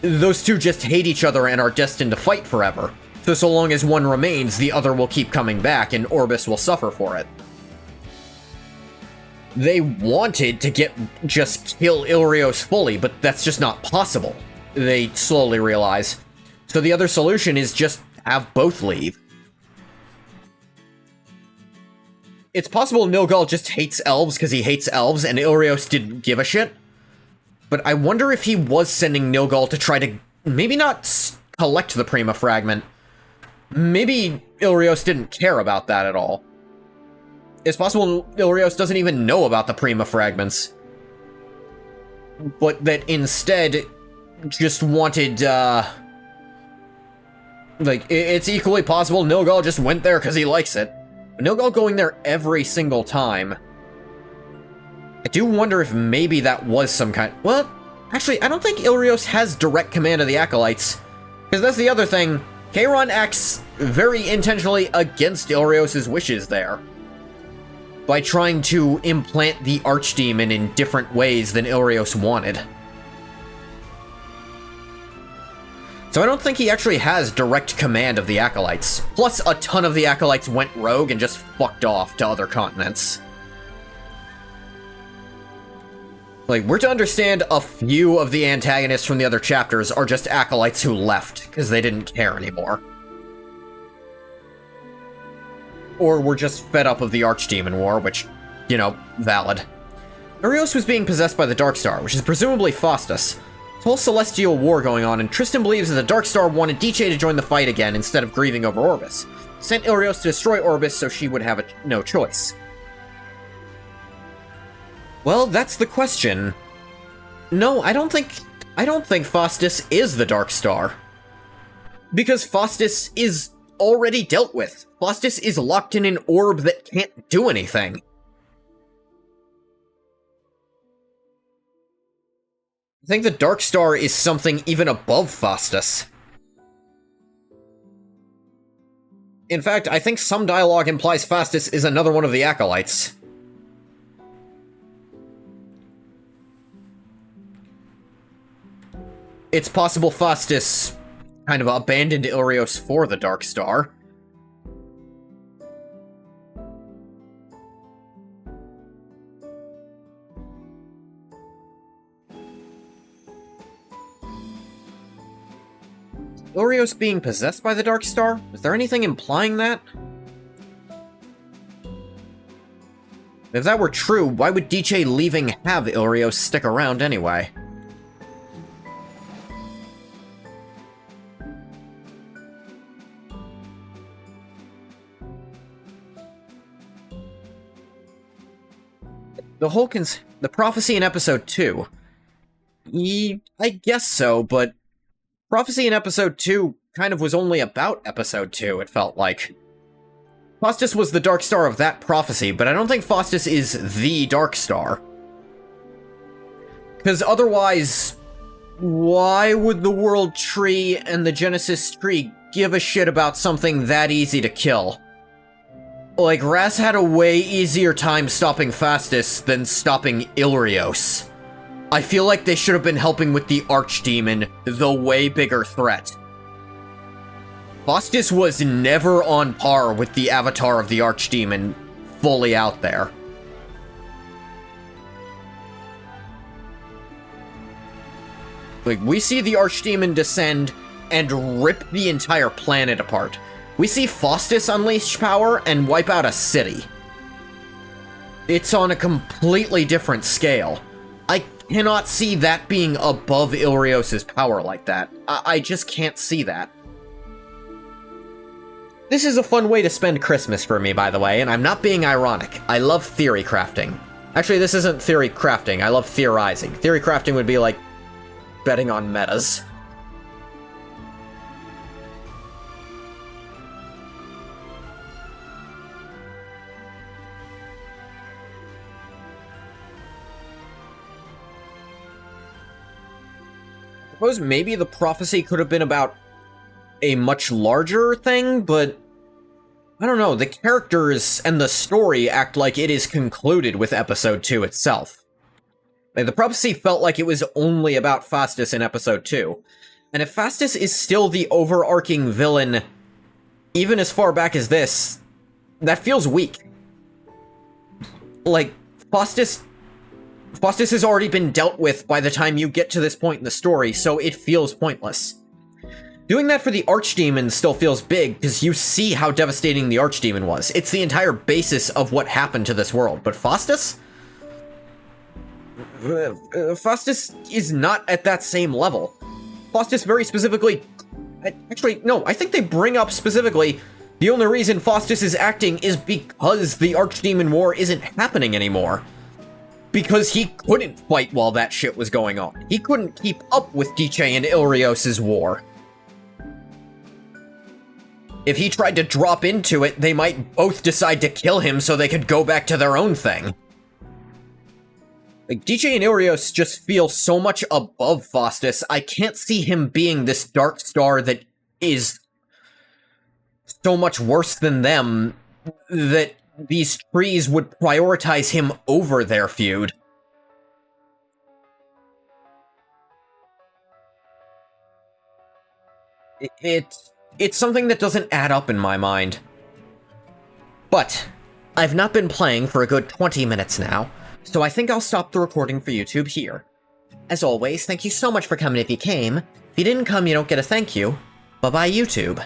Those two just hate each other and are destined to fight forever. So long as one remains, the other will keep coming back and Orbis will suffer for it. They wanted to just kill Ilios fully, but that's just not possible. They slowly realize. So the other solution is just have both leave. It's possible Nilgal just hates elves because he hates elves and Ilios didn't give a shit. But I wonder if he was sending Nilgal to try to maybe not collect the Prima fragment. Maybe Ilios didn't care about that at all. It's possible Ilios doesn't even know about the Prima fragments. But that instead just wanted, it's equally possible Nilgal just went there because he likes it. But Nilgal going there every single time. I do wonder if maybe that was some kind... Well, actually, I don't think Ilios has direct command of the Acolytes. Because that's the other thing. Kayron acts very intentionally against Ilios' wishes there. By trying to implant the Archdemon in different ways than Ilios wanted. So I don't think he actually has direct command of the Acolytes. Plus, a ton of the Acolytes went rogue and just fucked off to other continents. Like, we're to understand a few of the antagonists from the other chapters are just Acolytes who left, because they didn't care anymore. Or were just fed up of the Archdemon War, which, you know, valid. Ilios was being possessed by the Darkstar, which is presumably Faustus. This whole celestial war going on, and Tristan believes that the Darkstar wanted DJ to join the fight again instead of grieving over Orbis. Sent Ilios to destroy Orbis so she would have no choice. Well, that's the question. No, I don't think Faustus is the Darkstar. Because Faustus is already dealt with. Faustus is locked in an orb that can't do anything. I think the Darkstar is something even above Faustus. In fact, I think some dialogue implies Faustus is another one of the Acolytes. It's possible Faustus kind of abandoned Ilios for the Darkstar. Ilios being possessed by the Darkstar? Is there anything implying that? If that were true, why would DJ leaving have Ilios stick around anyway? The prophecy in episode 2. I guess so, but prophecy in episode 2 kind of was only about episode 2, it felt like. Faustus was the Darkstar of that prophecy, but I don't think Faustus is the Darkstar. Because otherwise, why would the World Tree and the Genesis Tree give a shit about something that easy to kill? Like, Ras had a way easier time stopping Faustus than stopping Ilios. I feel like they should have been helping with the Archdemon, the way bigger threat. Faustus was never on par with the avatar of the Archdemon fully out there. Like, we see the Archdemon descend and rip the entire planet apart. We see Faustus unleash power and wipe out a city. It's on a completely different scale. I cannot see that being above Ilrios's power like that. I just can't see that. This is a fun way to spend Christmas for me, by the way, and I'm not being ironic. I love theory crafting. Actually, this isn't theory crafting. I love theorizing. Theory crafting would be like betting on metas. I suppose maybe the prophecy could have been about a much larger thing, but I don't know, the characters and the story act like it is concluded with episode 2 itself. Like, the prophecy felt like it was only about Faustus in episode 2. And if Faustus is still the overarching villain, even as far back as this, that feels weak. Like, Faustus has already been dealt with by the time you get to this point in the story, so it feels pointless. Doing that for the Archdemon still feels big, because you see how devastating the Archdemon was. It's the entire basis of what happened to this world. But Faustus? Faustus is not at that same level. Faustus very specifically... Actually, no, I think they bring up specifically the only reason Faustus is acting is because the Archdemon War isn't happening anymore. Because he couldn't fight while that shit was going on. He couldn't keep up with Dice and Ilrios's war. If he tried to drop into it, they might both decide to kill him so they could go back to their own thing. Like, Dice and Ilrios just feel so much above Faustus, I can't see him being this dark star that is so much worse than them that these trees would prioritize him over their feud. It's something that doesn't add up in my mind. But I've not been playing for a good 20 minutes now, so I think I'll stop the recording for YouTube here. As always, thank you so much for coming if you came. If you didn't come, you don't get a thank you. Bye-bye, YouTube.